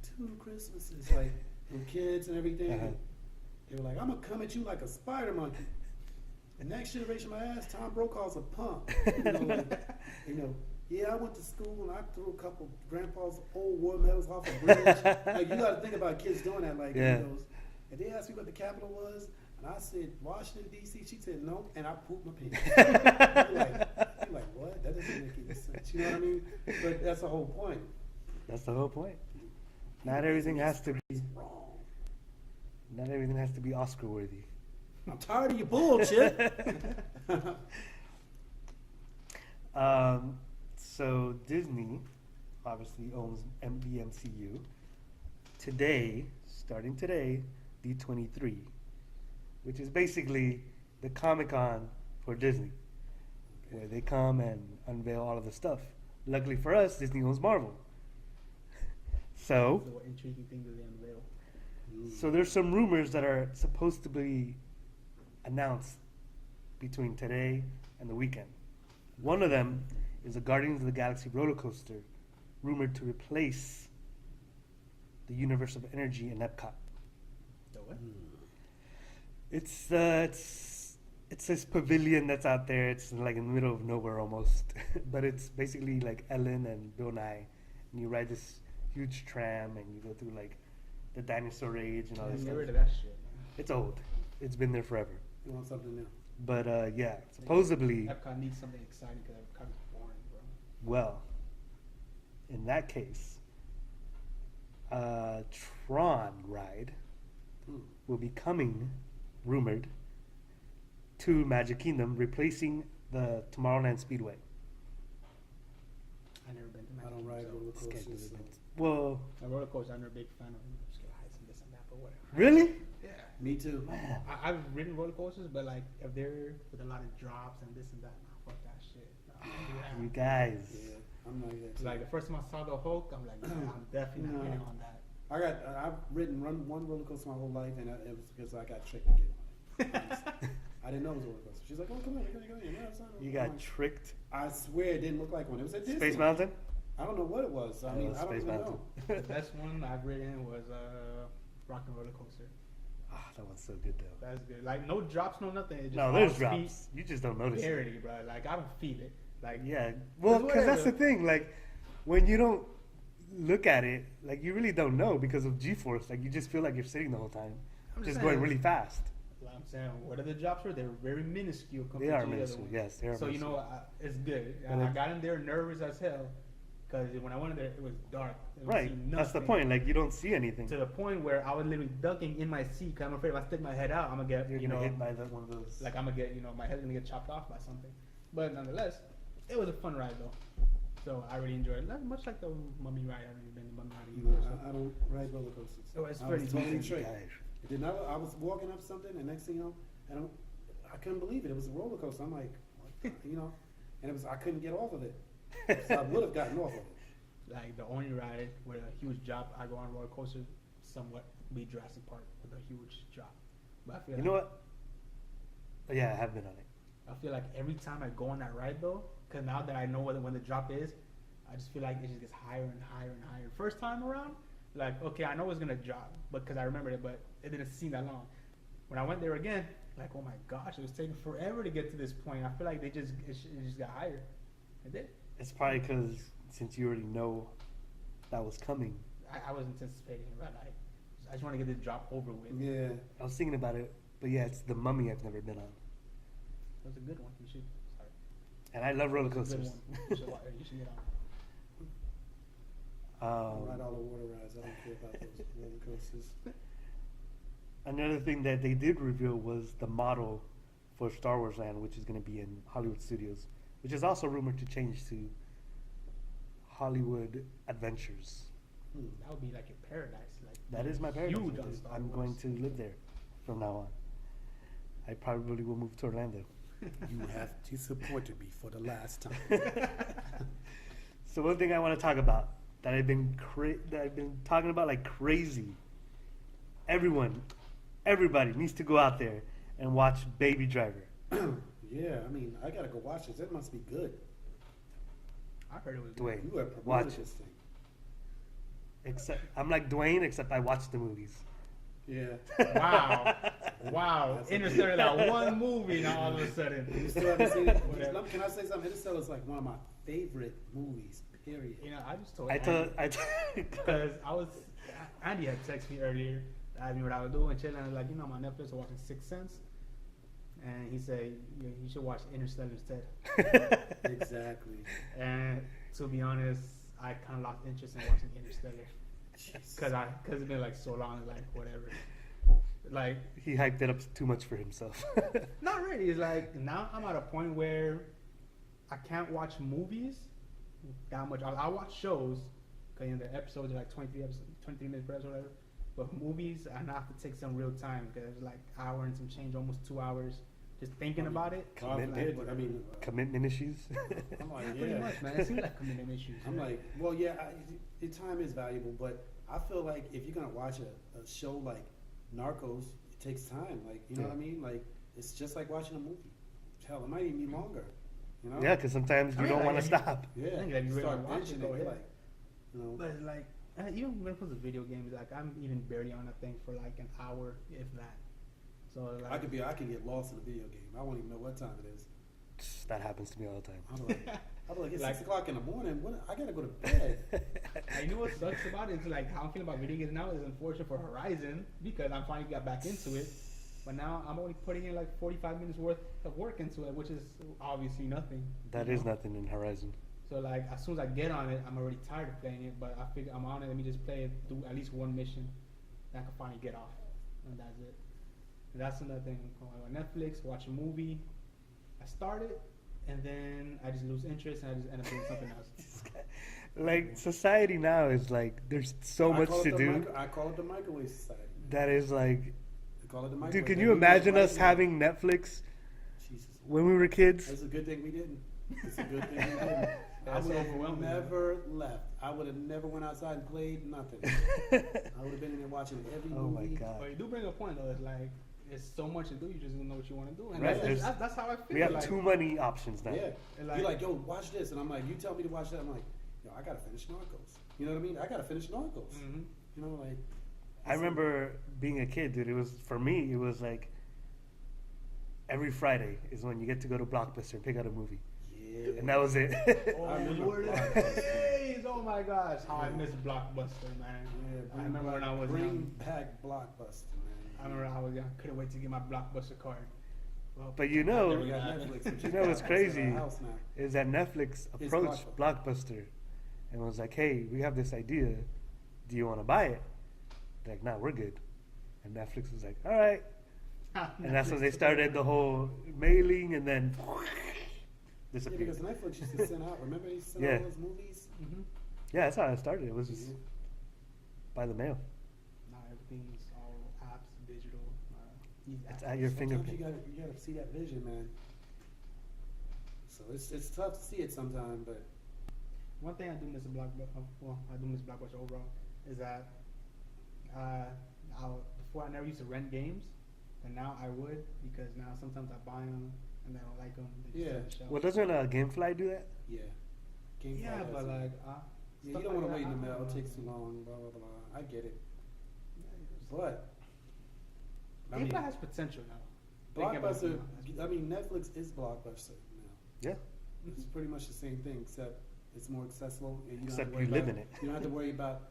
two Christmases, like with kids and everything, they were like, "I'm gonna come at you like a spider monkey." The next generation, my ass, Tom Brokaw's a punk. Yeah, I went to school and I threw a couple grandpa's old war medals off a bridge. Like, you got to think about kids doing that. Like, and they asked me what the capital was, and I said Washington D.C. She said no, and I pooped my pants. You're like, what? That doesn't make any sense. You know what I mean? But that's the whole point. That's the whole point. Not everything has to be wrong. Not everything has to be Oscar worthy. I'm tired of your bullshit. So Disney obviously owns the MCU. Today, starting today, D23, which is basically the Comic-Con for Disney, where they come and unveil all of the stuff. Luckily for us, Disney owns Marvel. So what intriguing thing do they unveil? So there's some rumors that are supposed to be announced between today and the weekend. One of them is a Guardians of the Galaxy roller coaster, rumored to replace the Universe of Energy in Epcot. The what? It's this pavilion that's out there. It's like in the middle of nowhere almost, but it's basically like Ellen and Bill Nye, and you ride this huge tram and you go through like the dinosaur age and all this stuff. Get rid of that shit, man. It's old. It's been there forever. You want something new? But yeah, supposedly. Epcot needs something exciting because Epcot is boring, bro. Well, in that case, Tron ride will be coming, rumored, to Magic Kingdom, replacing the Tomorrowland Speedway. I've never been to Magic I don't ride roller coasters. Well, a roller coaster, I'm not a big fan of. I'm just gonna hide some this and that, but whatever. really? Yeah. Me too. Man. I've ridden roller coasters, but like if they're with a lot of drops and this and that, nah, fuck that shit. Nah, You guys. Yeah, I'm not that. Like the first time I saw the Hulk, I'm like, nah, I'm definitely not getting on that. I've ridden one roller coaster my whole life, and it was because I got tricked to get on it. I didn't know it was a roller coaster. She's like, "Oh, come on, come on." No, it's not a You roller got coaster. tricked. I swear it didn't look like one. It was at Disney. Space Mountain? I don't know what it was. I mean, I don't Space even Mountain. know. The best one I've ridden was Rock and Roller Coaster. Ah, that one's so good though. That's good. Like no drops, no nothing. It just No, there's all drops. You just don't notice it. barely, bro. Like I don't feel it. Like Yeah. Well, because that's the whatever. thing. Like, when you don't look at it, like, you really don't know because of G-force. Like, you just feel like you're sitting the whole time, I'm just saying, going really fast. Like I'm saying, what are the drops for? They're very minuscule compared They are to the other minuscule. ones. Yes, they are So minuscule. you know, it's good. And I it's- got in there nervous as hell because when I went in there, it was dark. It was Right. That's the point. Like, you don't see anything. To the point where I was literally ducking in my seat because I'm afraid if I stick my head out, I'm gonna get You're you gonna know hit by one of those. like I'm gonna get my head's gonna get chopped off by something. But nonetheless, it was a fun ride though. So I really enjoyed it. Like, much like the Mummy ride. I've never been to Mummy ride No, either. So. I don't ride roller coasters. Oh, it's I pretty was totally easy. straight. Guys. It did not. I was walking up something, and next thing you know, and I couldn't believe it. It was a roller coaster. I'm like, what the, and it was. I couldn't get off of it. So I would have gotten off of it. Like the only ride with a huge drop I go on roller coaster somewhat be Jurassic Park with a huge drop. But I feel You like, know what? Yeah, I have been on it. I feel like every time I go on that ride though, because now that I know when the drop is, I just feel like it just gets higher and higher and higher. First time around, like okay, I know it's gonna drop, but because I remembered it, but it didn't seem that long. When I went there again, like oh my gosh, it was taking forever to get to this point. I feel like it just got higher. It did. It's probably because since you already know that was coming. I was anticipating it, but I just want to get this drop over with. Yeah. I was thinking about it, but yeah, it's the Mummy I've never been on. It was a good one. You should. Sorry. And I love roller It was a good coasters. one. You should get on. I ride all the water rides. I don't care about those roller coasters. Another thing that they did reveal was the model for Star Wars Land, which is going to be in Hollywood Studios, which is also rumored to change to Hollywood Adventures. That would be like your paradise. Like That is my paradise. Huge It on is. Star I'm Wars. going to live there from now on. I probably will move to Orlando. You have disappointed me for the last time. So one thing I want to talk about that I've been talking about like crazy everybody needs to go out there and watch Baby Driver. Yeah, I mean, I gotta go watch this. It must be good. I heard it was. Dwayne, You have watch promoted it. this thing. Except I'm like Dwayne, except I watch the movies. Yeah. Wow. Wow. That's Interstellar, that one movie, now all of a sudden. You still haven't seen it? Whatever. Can I say something? Interstellar is like one of my favorite movies. Period. You know, I just told Because Andy had texted me earlier, asked me what I was doing, chilling. I was like, on my Netflix, I'm watching Sixth Sense. And he said, you should watch Interstellar instead. Exactly. And to be honest, I kind of lost interest in watching Interstellar. Because it's been like so long, like whatever. Like, he hyped it up too much for himself. not really. It's like now I'm at a point where I can't watch movies that much. I'll watch shows because the episodes are like 23 minutes per episode, whatever. But movies, I have to take some real time because it's like hour and some change, almost 2 hours, just thinking about it. Commitment. I mean, Commitment issues. I'm like, Pretty yeah. much, man. It seems like commitment issues. I'm right? like, well, yeah, your time is valuable, but I feel like if you're gonna watch a show like Narcos, it takes time. Like, you know what I mean? Like, it's just like watching a movie. Hell, it might even be longer. You know? Yeah, because sometimes I you mean, don't like, want to if you- stop. Yeah. I think that if you really Start watch it, binging go you're ahead. like, you know. But like, even when it comes to video games, like I'm even barely on that thing for like an hour, if that. So like, I can get lost in a video game. I won't even know what time it is. That happens to me all the time. I'll be like, it's Like- 6 o'clock in the morning. I gotta go to bed. I know what sucks about it is like how I'm feeling about video games now is unfortunate for Horizon because I finally got back into it. But now I'm only putting in like 45 minutes worth of work into it, which is obviously nothing. That is nothing in Horizon. So like as soon as I get on it, I'm already tired of playing it. But I figure I'm on it. Let me just play it, do at least one mission, and I can finally get off, and that's it. And that's another thing. On Netflix, watch a movie. I start it, and then I just lose interest, and I just end up doing something else. Like, society now is like, there's so I much call it to the do. I call it the microwave society. That is like, I call it the microwave. dude, can That you we was imagine right us now. having Netflix Jesus. when we were kids? It's a good thing we didn't. It's a good thing we didn't. I That's would have overwhelming. never left. I would have never went outside and played nothing. I would have been in there watching every Oh my movie. God. But you do bring a point though. It's like it's so much to do. You just don't know what you want to do, and Right, that's how I feel. We have like, too many options now. Yeah. And like- You're like, yo, watch this. And I'm like, you tell me to watch that. I'm like, yo, I got to finish Narcos. You know what I mean? I got to finish Narcos. Mhm. You know, like. I remember being a kid, dude. It was, for me, it was like every Friday is when you get to go to Blockbuster and pick out a movie. Yeah. And that was it. Oh, I remember Lord of Blockbuster. days! Oh my gosh, how I miss Blockbuster, man. Yeah, I remember when I was bring young. back Blockbuster, man. I remember I was young. Couldn't wait to get my Blockbuster card. Well, But you We know, got Netflix. which you is know what's at our crazy house now. is that Netflix It's approached Blockbuster and was like, hey, we have this idea. Do you want to buy it? They're like, nah, we're good. And Netflix was like, all right. And that's when they started the whole mailing and then Yeah, disappeared. because Netflix used to send out. Remember they sent Yeah. out those movies? Mm-hmm. Yeah, that's how it started. It was just Mhm. by the mail. Now everything's all apps, digital. These It's apps. at your Sometimes fingerprint. you gotta see that vision, man. So it's tough to see it sometimes, but One thing I do miss a Blockbuster. Well, I do miss Blockbuster overall is that before I never used to rent games, and now I would because now sometimes I buy them and I don't like them. They just sit on the shelf. Well, doesn't GameFly do that? yeah. Game Yeah, Fly but has it. like, yeah, you stuff don't want to like wait in the that, I mail. don't It takes know. too long. Blah blah blah. I get it, But but I mean, GameFly has potential now. Thinking about Blockbuster. it now. I mean, Netflix is Blockbuster now. Yeah. It's pretty much the same thing, except it's more accessible. And you don't have Except to worry you live about, in it. You don't have to worry about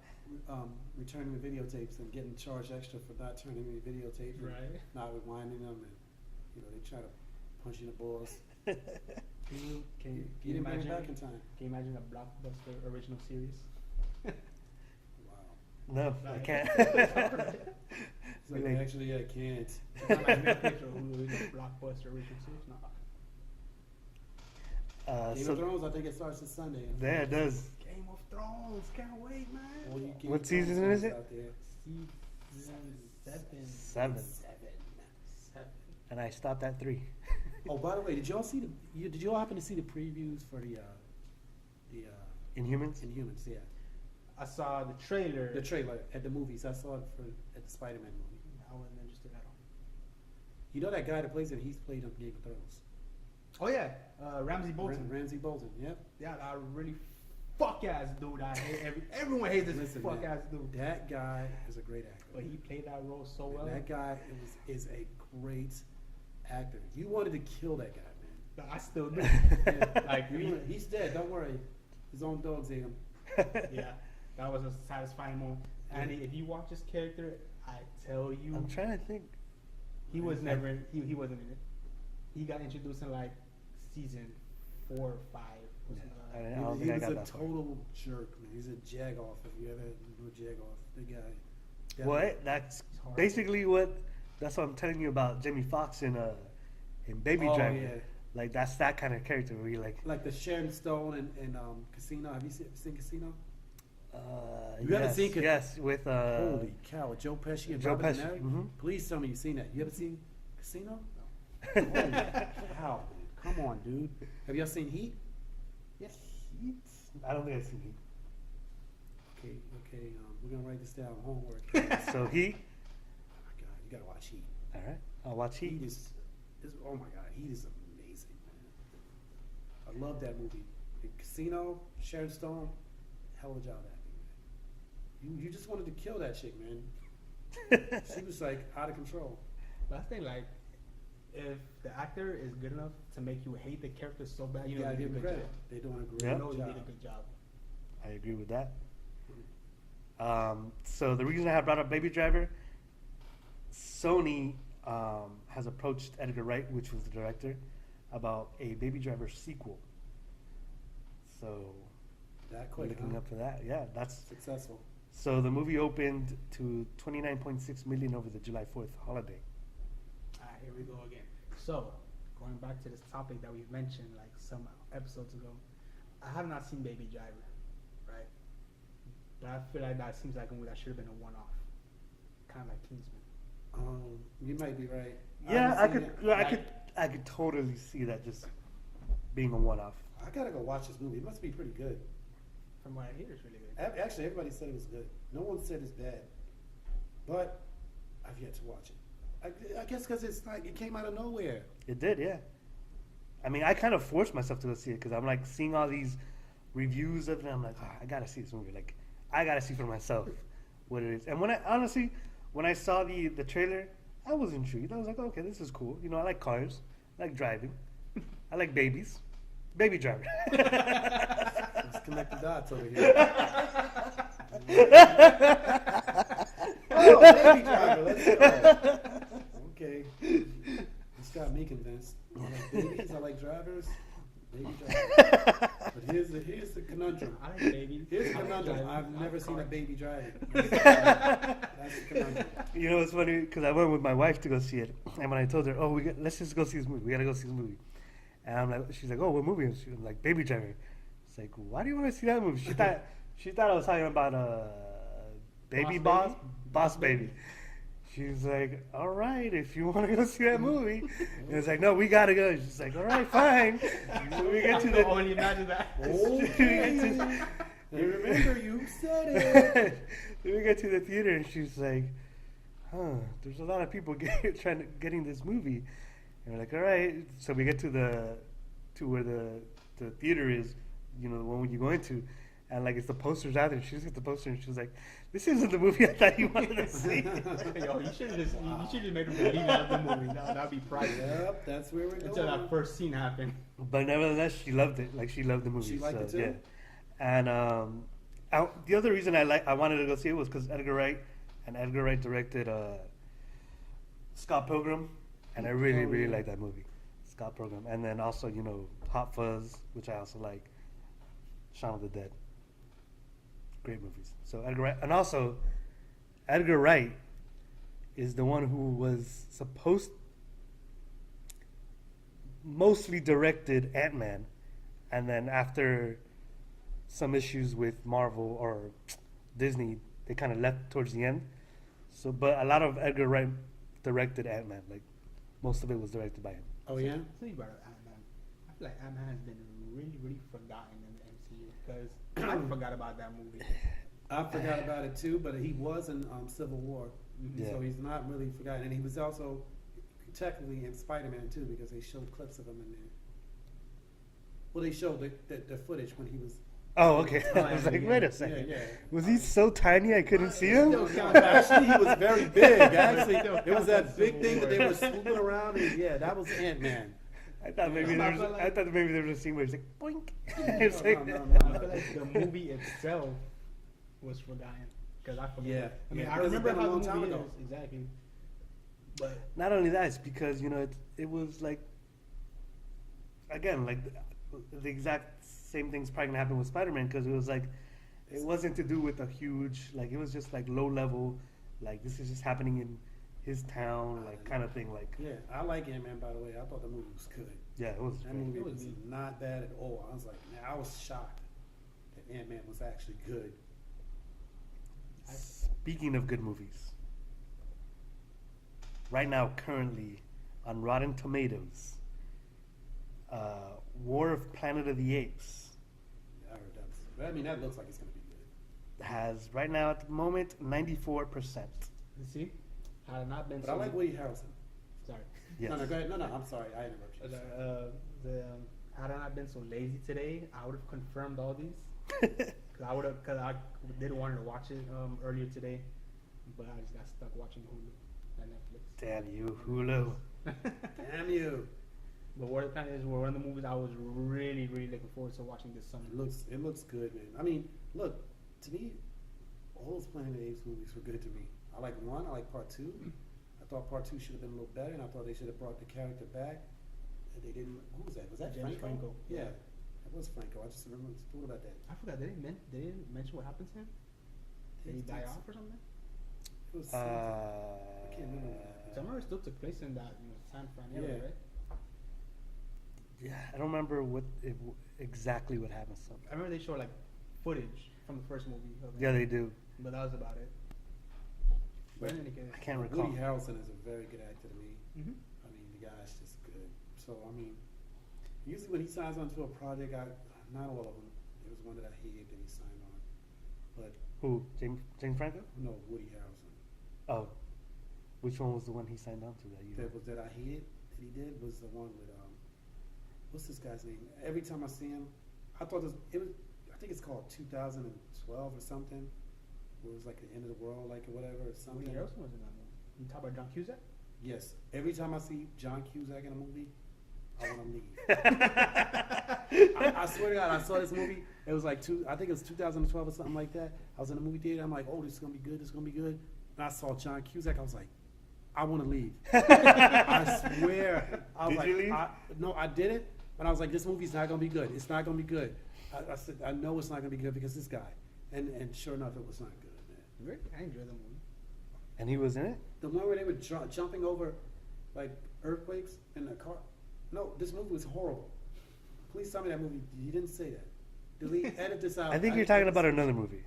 returning the videotapes and getting charged extra for not turning any videotapes, and Right. not rewinding them, and they try to punch you in the balls. Can you You didn't bring it back in imagine? time. Can you imagine a Blockbuster original series? Wow. No, I Right. can't. It's like, Like- actually, I can't. It's not like Netflix or Hulu, it's a Blockbuster original series. No. Game of Thrones, I think it starts this Sunday. Yeah, it does. Game of Thrones, can't wait, man. All you Game What of Thrones season is fans it? out there. Season seven. 7. Seven. And I stopped at 3. Oh, by the way, did y'all see did y'all happen to see the previews for the Inhumans? Inhumans? Yeah. I saw the trailer. The trailer at the movies. I saw it at the Spider-Man movie. I wasn't interested at all. You know that guy that plays it? He's played on Game of Thrones. Oh yeah, Ramsey Bolton. Ramsey Bolton. Yep. Yeah, that really fuck ass dude. I hate everyone hates this Listen, fuck man, ass dude. That guy is a great actor. But he played that role so well. That guy is a great actor. You wanted to kill that guy, man. I still do. Yeah, Like he's dead. Don't worry. His own dogs ate him. yeah, that was a satisfying moment. And if you watch his character, I tell you, I'm trying to think. he was never he wasn't in it. He got introduced in like season 4 or 5. Or something like that. I don't He think I was got a that far. total jerk, man. He's a jag-off. If you ever do a jag-off, the guy. What? That's hard. basically what. That's what I'm telling you about Jamie Foxx in Baby Oh, Driver. yeah. Like that's that kind of character where you Like the Sharon Stone and Casino. Have you seen Casino? You yes, haven't seen yes, with Holy cow, with Joe Pesci and Joe Robert Pesci, De Niro? mhm. Please tell me you've seen that. You ever seen Casino? Holy cow, man. Come on, dude. Have y'all seen Heat? Yes. Heat? I don't think I've seen Heat. Okay. We're gonna write this down. Homework. So Heat. Oh my God, you gotta watch Heat. All right, I'll watch Heat. Heat is oh my God, Heat is amazing, man. I love that movie. The Casino, Sharon Stone, hell of a job acting, man. You just wanted to kill that chick, man. She was like out of control. But I think like if the actor is good enough to make you hate the character so bad, you know gotta they give did a them good credit. job. They're doing a great You Yeah. know they job. did a good job. I agree with that. So the reason I have brought up Baby Driver, Sony has approached Edgar Wright, which was the director, about a Baby Driver sequel. So That we're quick, looking huh? up for that. Yeah, that's Successful. so the movie opened to 29.6 million over the July 4th holiday. Alright, here we go again. So, going back to this topic that we've mentioned like some episodes ago, I have not seen Baby Driver, right? But I feel like that seems like a movie that should have been a one-off, kind of like Kingsman. You might be right. Yeah, I haven't could, seen it. I could totally see that just being a one-off. I gotta go watch this movie. It must be pretty good. From what I hear, it's really good. Actually, everybody said it was good. No one said it's bad, but I've yet to watch it. I guess because it's like it came out of nowhere. It did, yeah. I mean, I kind of forced myself to go see it because I'm like seeing all these reviews of it. And I'm like, I gotta see this movie. Like, I gotta see for myself what it is. And when I saw the trailer, I was intrigued. I was like, okay, this is cool. You know, I like cars, I like driving, I like babies. Baby Driver. Let's connect the dots over here. Oh, Baby Driver, let's go. Okay. This got me convinced. I like babies, I like drivers. Baby Driver. But here's the conundrum. I like babies. Here's the I like conundrum. driving. I've I never like seen a cars. baby driving. That's the conundrum. You know, it's funny because I went with my wife to go see it, and when I told her, "Oh, let's just go see this movie. We gotta go see this movie," and I'm like, she's like, "Oh, what movie?" She was like, "Baby Driver." It's like, why do you want to see that movie? She thought I was talking about Baby Boss Boss, Baby? Boss Baby. She's like, all right, if you want to go see that movie. And it's like, no, we gotta go. She's like, all right, fine. So we get to I the. can only imagine that. Okay. Remember, you said it. Then we get to the theater and she's like, there's a lot of people getting this movie. And we're like, all right. So we get to where the theater is, you know, the one you go into. And like it's the posters out there. She just gets the poster and she's like, this isn't the movie I thought you wanted to see. Yo, you should have just made him believe that was the movie. That'd be private. Yep, that's where we're going. Until that first scene happened. But nevertheless, she loved it. Like she loved the movie. She liked it too? Yeah. And the other reason I wanted to go see it was because Edgar Wright directed Scott Pilgrim, and I really really like that movie, Scott Pilgrim. And then also Hot Fuzz, which I also like, Shaun of the Dead. Great movies. So Edgar Wright, and also Edgar Wright is the one who was mostly directed Ant-Man, and then after some issues with Marvel or Disney, they kind of left towards the end. So, but a lot of Edgar Wright directed Ant-Man. Like most of it was directed by him. Oh yeah. So you brought up Ant-Man. I feel like Ant-Man has been really, really forgotten in the MCU because I forgot about that movie. I forgot about it too, but he was in Civil War, Yeah. so he's not really forgotten. And he was also technically in Spider-Man too, because they showed clips of him in there. Well, they showed the footage when he was. Oh, okay. Oh, I was yeah, like, yeah. wait a second. Yeah, yeah. Was he so tiny I couldn't see him? No, actually, he was very big. Actually, it was that big thing that they were swooping around. And yeah, that was Ant-Man. I thought maybe I there was. felt like- I thought maybe there was a scene where he's like, boink. It's No, like, no, I no, feel no. like the movie itself was forgotten because I forgot. Yeah, I mean, yeah, I because it's remember been a how long the time movie ago. is exactly, but Not only that, it's because it was like, again, like the exact same thing's probably gonna happen with Spider-Man because it was like, it wasn't to do with a huge, like it was just like low level, like this is just happening in his town, like kind of thing. Like, Yeah, I like Ant-Man, by the way. I thought the movie was good. yeah, it was. That great. movie It was was good. not bad at all. I was like, man, I was shocked that Ant-Man was actually good. Speaking of good movies, right now, currently on Rotten Tomatoes, War of Planet of the Apes Yeah, I heard that. But I mean, that looks like it's gonna be good. has right now at the moment 94%. you see, had it not been But I like Woody Harrelson. sorry, Yes. No, go ahead. No, I'm sorry. I interrupted you. had I not been so lazy today, I would have confirmed all these. Cause I did want to watch it earlier today, but I just got stuck watching Hulu and Netflix. Damn you, Hulu. Damn you! But War of the Planet is one of the movies I was really, really looking forward to watching this summer. It looks good, man. I mean, look, to me, all those Planet of the Apes movies were good to me. I like one. I like part two. I thought part two should have been a little better, and I thought they should have brought the character back. They didn't. Who was that? Was that James Franco. Yeah, it was Franco. I just remember thought about that. I forgot. They didn't mention what happened to him. Did he die off or something? It was. I can't remember. So I remember it still took place in that San Fran area, Yeah. right? Yeah, I don't remember exactly what happened. So. I remember they showed like footage from the first movie. Of Yeah, him, they do. but that was about it. But in any case, I can't recall. Woody Harrelson is a very good actor to me. Mhm. I mean, the guy's just good. So I mean, usually when he signs on to a project, not all of them. There was one that I hated that he signed on, but Who? James Franco? no, Woody Harrelson. Oh, which one was the one he signed on to that you? That I hated that he did was the one with what's this guy's name? Every time I see him, I thought it was. I think it's called 2012 or something. Where it was like the end of the world, like or whatever, or something. Woody Harrelson was in that movie. You talk about John Cusack? Yes. Every time I see John Cusack in a movie, I want to leave. I swear to God, I saw this movie. It was like I think it was 2012 or something like that. I was in a movie theater. I'm like, oh, this is gonna be good. This is gonna be good. And I saw John Cusack. I was like, I want to leave. I swear. I was Did like, you leave? No, I didn't. But I was like, this movie's not gonna be good. It's not gonna be good. I said, I know it's not gonna be good because this guy. And sure enough, it was not good, man. Really? I enjoyed the movie. And he was in it? The one where they were jumping over like earthquakes in the car. No, this movie was horrible. Please tell me that movie. You didn't say that. Delete. Edit this out. I think you're talking about another movie.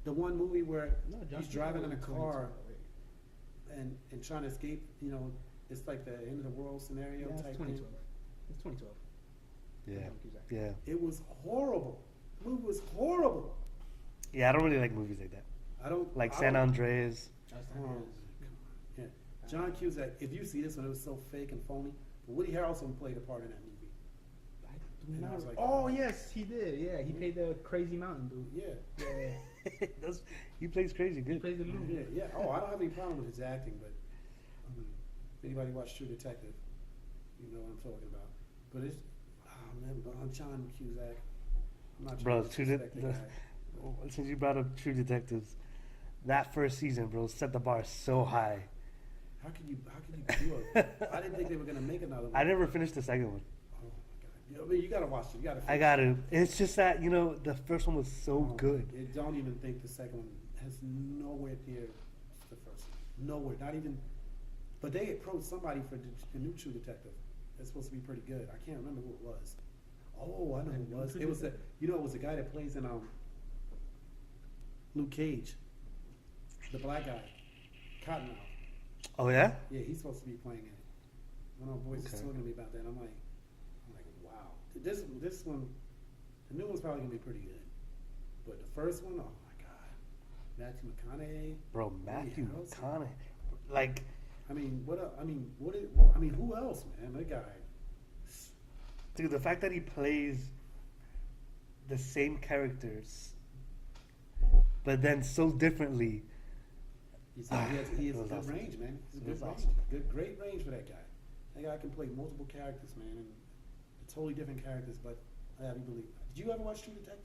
the one movie where No, John he's Cusack driving in a was car 2012. and trying to escape. You know, it's like the end of the world scenario Yeah, it's type 2012. thing. It's 2012. Yeah. John Cusack. Yeah. It was horrible. The movie was horrible. Yeah, I don't really like movies like that. I don't Like I San don't- Andreas. That's Oh, the come on. Yeah. John Cusack. If you see this one, it was so fake and phony. But Woody Harrelson played a part in that movie. And I was like, oh yes, he did. Yeah, he played the crazy mountain dude. Yeah. Yeah, He plays crazy he good. plays the loon. Yeah. Oh, I don't have any problem with his acting, but if anybody watched True Detective, you know what I'm talking about. But it's man, John Cusack. I'm not Bro, trying to True disrespect the Det- guy. Since you brought up True Detectives, that first season, bro, set the bar so high. How can you do it? I didn't think they were gonna make another one. I never finished the second one. Oh my god! I mean, you gotta watch it. You gotta. I got to. It's just that, the first one was so Oh, good. I don't even think the second one has nowhere near the first one. Nowhere. Not even. But they approached somebody for the new True Detective. That's supposed to be pretty good. I can't remember who it was. Oh, I know who it was. It was the. It was the guy that plays in Luke Cage, the black guy, Cottonmouth. Oh, yeah? Yeah, he's supposed to be playing in it. One of my boys was Okay. talking to me about that. I'm like, wow. This one, the new one's probably gonna be pretty good. But the first one, oh my god. Matthew McConaughey. Bro, Matthew Harrelson. McConaughey. Like, I mean, what? Who else, man? That guy. dude, the fact that he plays the same characters, but then so differently. He has It a was good awesome. range, man. He's a It good was range. awesome. Great range for that guy. That guy can play multiple characters, man, and totally different characters. But I have you believe. Did you ever watch True Detective?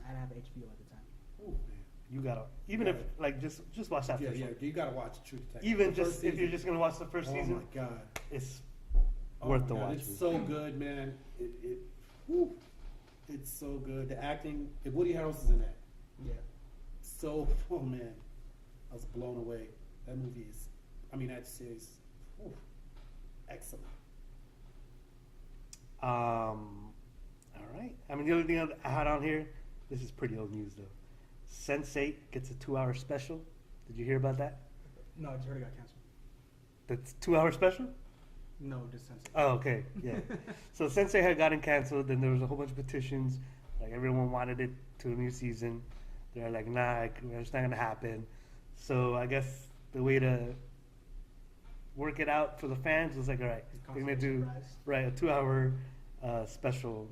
I didn't have HBO at the time. Oh man. You gotta, even Yeah. if like just watch that Yeah, first yeah. one. You gotta watch True Detective. Even The just first if you're season. just gonna watch the first Oh season, my god. it's Oh worth my the God, watch. It's so good, man. Whew. It's so good. The acting. If Woody Harrelson's in that, Yeah. so oh man, I was blown away. That movie is, that series, whew, excellent. All right. I mean, the only thing I had on here, this is pretty old news though. Sense8 gets a 2-hour special. Did you hear about that? No, it already got canceled. That's 2-hour special? No, just Sense8. Oh, okay. Yeah. So Sense8 had gotten canceled, then there was a whole bunch of petitions. Like everyone wanted it to a new season. They're like, nah, it's not gonna happen. So I guess the way to work it out for the fans was like, all right, we're gonna do a 2-hour special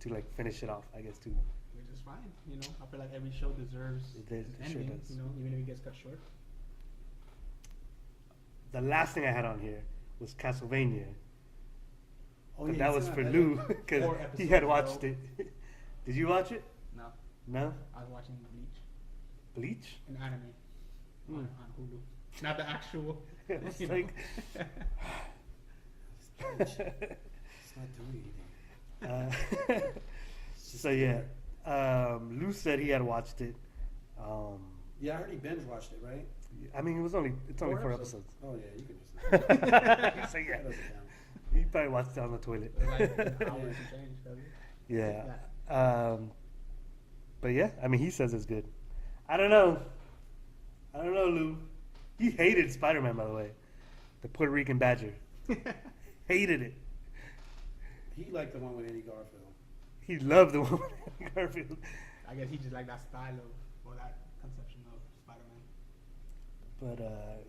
to like finish it off. I guess too. Which is fine, you know. I feel like every show deserves It an sure ending, does. you know, even if it gets cut short. The last thing I had on here was Castlevania. Oh But yeah, that it's was not for bad. Lou because 4 he episodes had ago. watched it. Did you watch it? No, No. I was watching Bleach, Bleach. an anime Hmm. on Hulu, not the actual. It's you know. like. It's not doing anything. It's just So yeah, there. Lou said he had watched it. Yeah, I heard he binge watched it, right? I mean, it's only 4 4 episodes. episodes. Oh yeah, you can just. So yeah, That doesn't count. he probably watched it on the toilet. Like an hour and change, doesn't it? Yeah. But yeah, I mean, he says it's good. I don't know, Lou. He hated Spider-Man, by the way. The Puerto Rican Badger. Hated it. He liked the one with Eddie Garfield. He loved the one with Andrew Garfield. I guess he just like that style of, or that conception of Spider-Man. But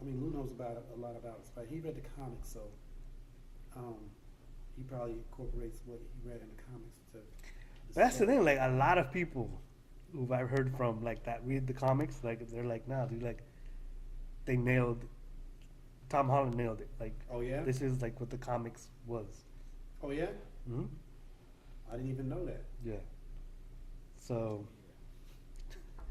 Lou knows a lot about it. But he read the comics, so he probably incorporates what he read in the comics to. that's the thing. Like a lot of people who I've heard from, like that read the comics, like they're like, nah, dude, like they nailed. Tom Holland nailed it. Like, Oh yeah. this is like what the comics was. Oh yeah. Hmm. I didn't even know that. Yeah. So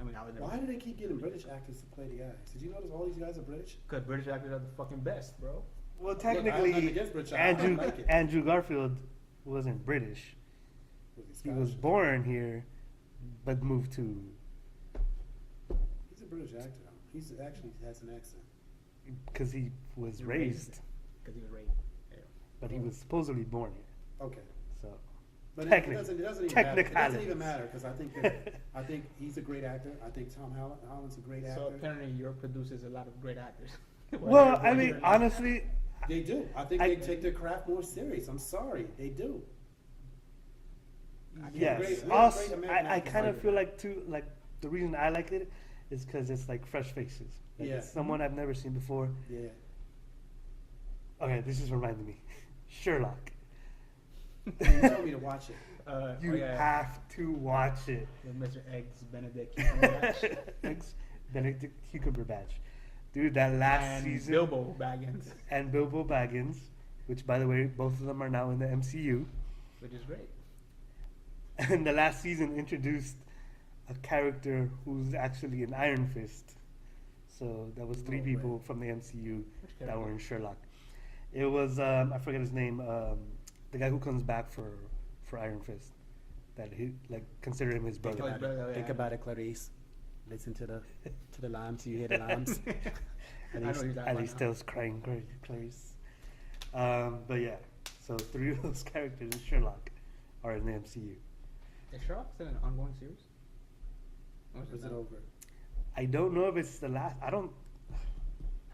I mean, I was never. Why do they keep getting British actors to play the guys? Did you notice all these guys are British? Because British actors are the fucking best, bro. well, Look, I'm not technically, against British actors. I Andrew like it. Andrew Garfield wasn't British. He was Scottish? born here, but moved to He's a British actor. He's actually has an accent. because he was He raised, Because he was raped. Yeah. but he was supposedly born here. Okay. So But Technic- it doesn't even matter. It doesn't even technicalities. matter because I think he's a great actor. I think Tom Holland's a great actor. So apparently Europe produces a lot of great actors. well, I mean, honestly, They do. I think they take their craft more serious. I'm sorry, they do. yes. we have Also, great American I actors kind of like feel like too, like the reason I like it is because it's like fresh faces. Like Yeah. it's someone I've never seen before. Yeah. Okay, this is reminding me, Sherlock. You told me to watch it. You have to watch it. With Mr. Eggs Benedict Cumberbatch. Thanks, Benedict Cumberbatch. Dude, that last and season. Bilbo Baggins, And Bilbo Baggins, which, by the way, both of them are now in the MCU. which is great. And the last season introduced a character who's actually an Iron Fist. So that was 3 No people way. from the MCU Which that character? were in Sherlock. It was I forget his name, the guy who comes back for Iron Fist. That he like consider him his Think brother. about it. Think about it, Clarice. Listen to the lines. You hear the lines. I know you're talking At about least now. Tell's crying, Clarice. But yeah, so 3 of those characters in Sherlock are in the MCU. Is Sherlock still an ongoing series? Or Or is it not? over? I don't know if it's the last. I don't.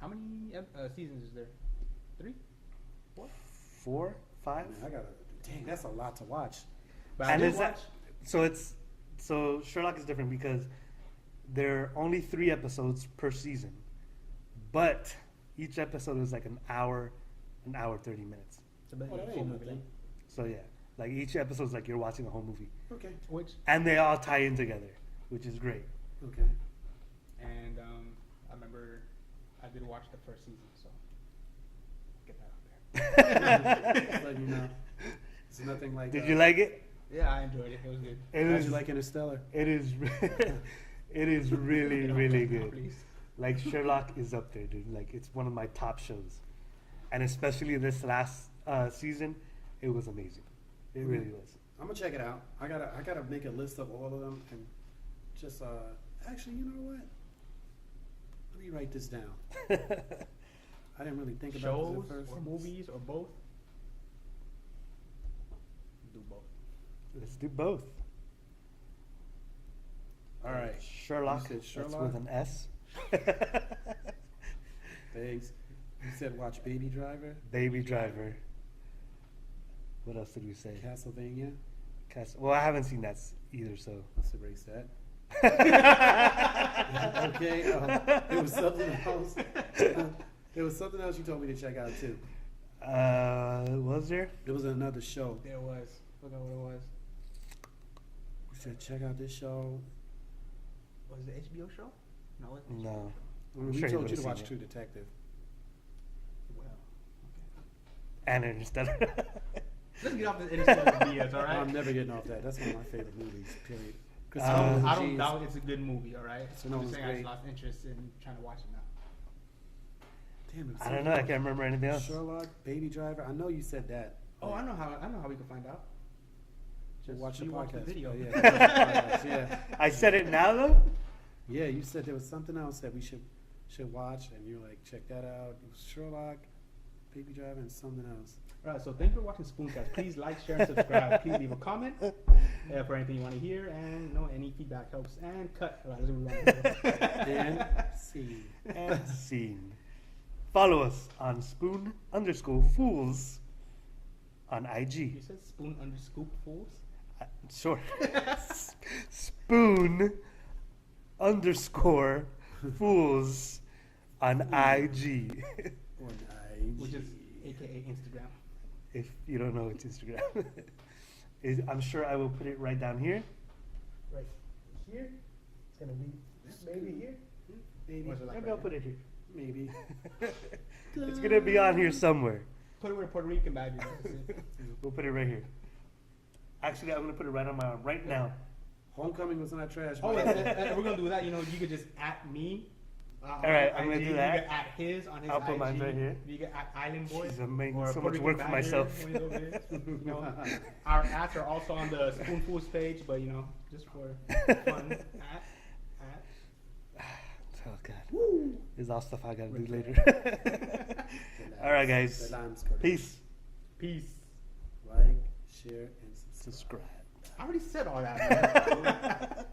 How many seasons is there? 3? 4? 4, 5. Man, I gotta. Dang, that's a lot to watch. But I And did is that watch. so? It's so Sherlock is different because there are only 3 episodes per season, but each episode is like an hour 30 minutes. It's a bit Oh, that full ain't movie. nothing. So yeah, like each episode is like you're watching a whole movie, Okay. Which and they all tie in together, which is great. Okay. and I remember I did watch the first season, so get that out there. Let you know. It's nothing like. Did you like it? Yeah, I enjoyed it. It was good. It How'd is. you like Interstellar? It is. It is really, Get off really that now, good. please. Like Sherlock is up there, dude. Like it's one of my top shows, and especially this last season, it was amazing. It really was. I'm gonna check it out. I gotta make a list of all of them and just actually, you know what? Let me write this down. I didn't really think about Shows this at first. or movies or both. Do both. Let's do both. All right. Sherlock. You said That's Sherlock? with an S. Thanks. You said watch Baby Driver, Baby Driver. What else did we say? Castlevania. Well, I haven't seen that either, so. Let's erase that. Okay. There was something else. There was something else you told me to check out too. Was there? There was another show. There was. Forgot what it was. You said check out this show. Was it HBO show? No, it was No. We sure you told you would've to watch seen True Detective. Well, And Interstellar. let's get off this Interstellar BS, all right? I'm never getting off that. That's one of my favorite movies. Period. I don't doubt it's a good movie, all right? So I'm no, just it's saying I great. just lost interest in trying to watch it now. Damn it. I don't know. I can't remember anything else. Sherlock, Baby Driver. I know you said that. Oh, I know how we can find out. Just watch the rewatch podcast. the video. Oh, yeah, watch the podcast, yeah. I said it now, though? Yeah, you said there was something else that we should watch, and you were like, check that out. It was Sherlock, Baby Driver, and something else. All right, so thank you for watching Spooncast. Please like, share, and subscribe. Please leave a comment for anything you want to hear, and any feedback helps. And cut. All right, let's move on. And see. And scene. Follow us on spoon_fools on You IG. said spoon_scoop fools? Sure. spoon_fools on IG. On IG. Which is AKA Instagram. If you don't know, it's Instagram. I'm sure I will put it right down here. Right here. It's gonna be maybe here. Maybe. Or is it like Maybe right I'll put here? it here. Maybe. It's gonna be on here somewhere. Put it where Puerto Rican bag is. That's it. We'll put it right here. Actually, I'm gonna put it right on my arm right now. Homecoming was not trash. Oh, but- and we're gonna do that. You could just at me. All right, I'm gonna do that. You can at his on his I'll put IG. mine right here. You can at Island Boy. Jeez, I'm making or so Puerto much Rican work for bagger myself. when he's over here. Our ads are also on the Spoonfuls page, but just for fun. At. Oh God, Woo. this is all stuff I gotta do Right later. All right, guys. The lime squirt. Peace. Peace. Like, share, and subscribe. Subscribe. I already said all that. Man.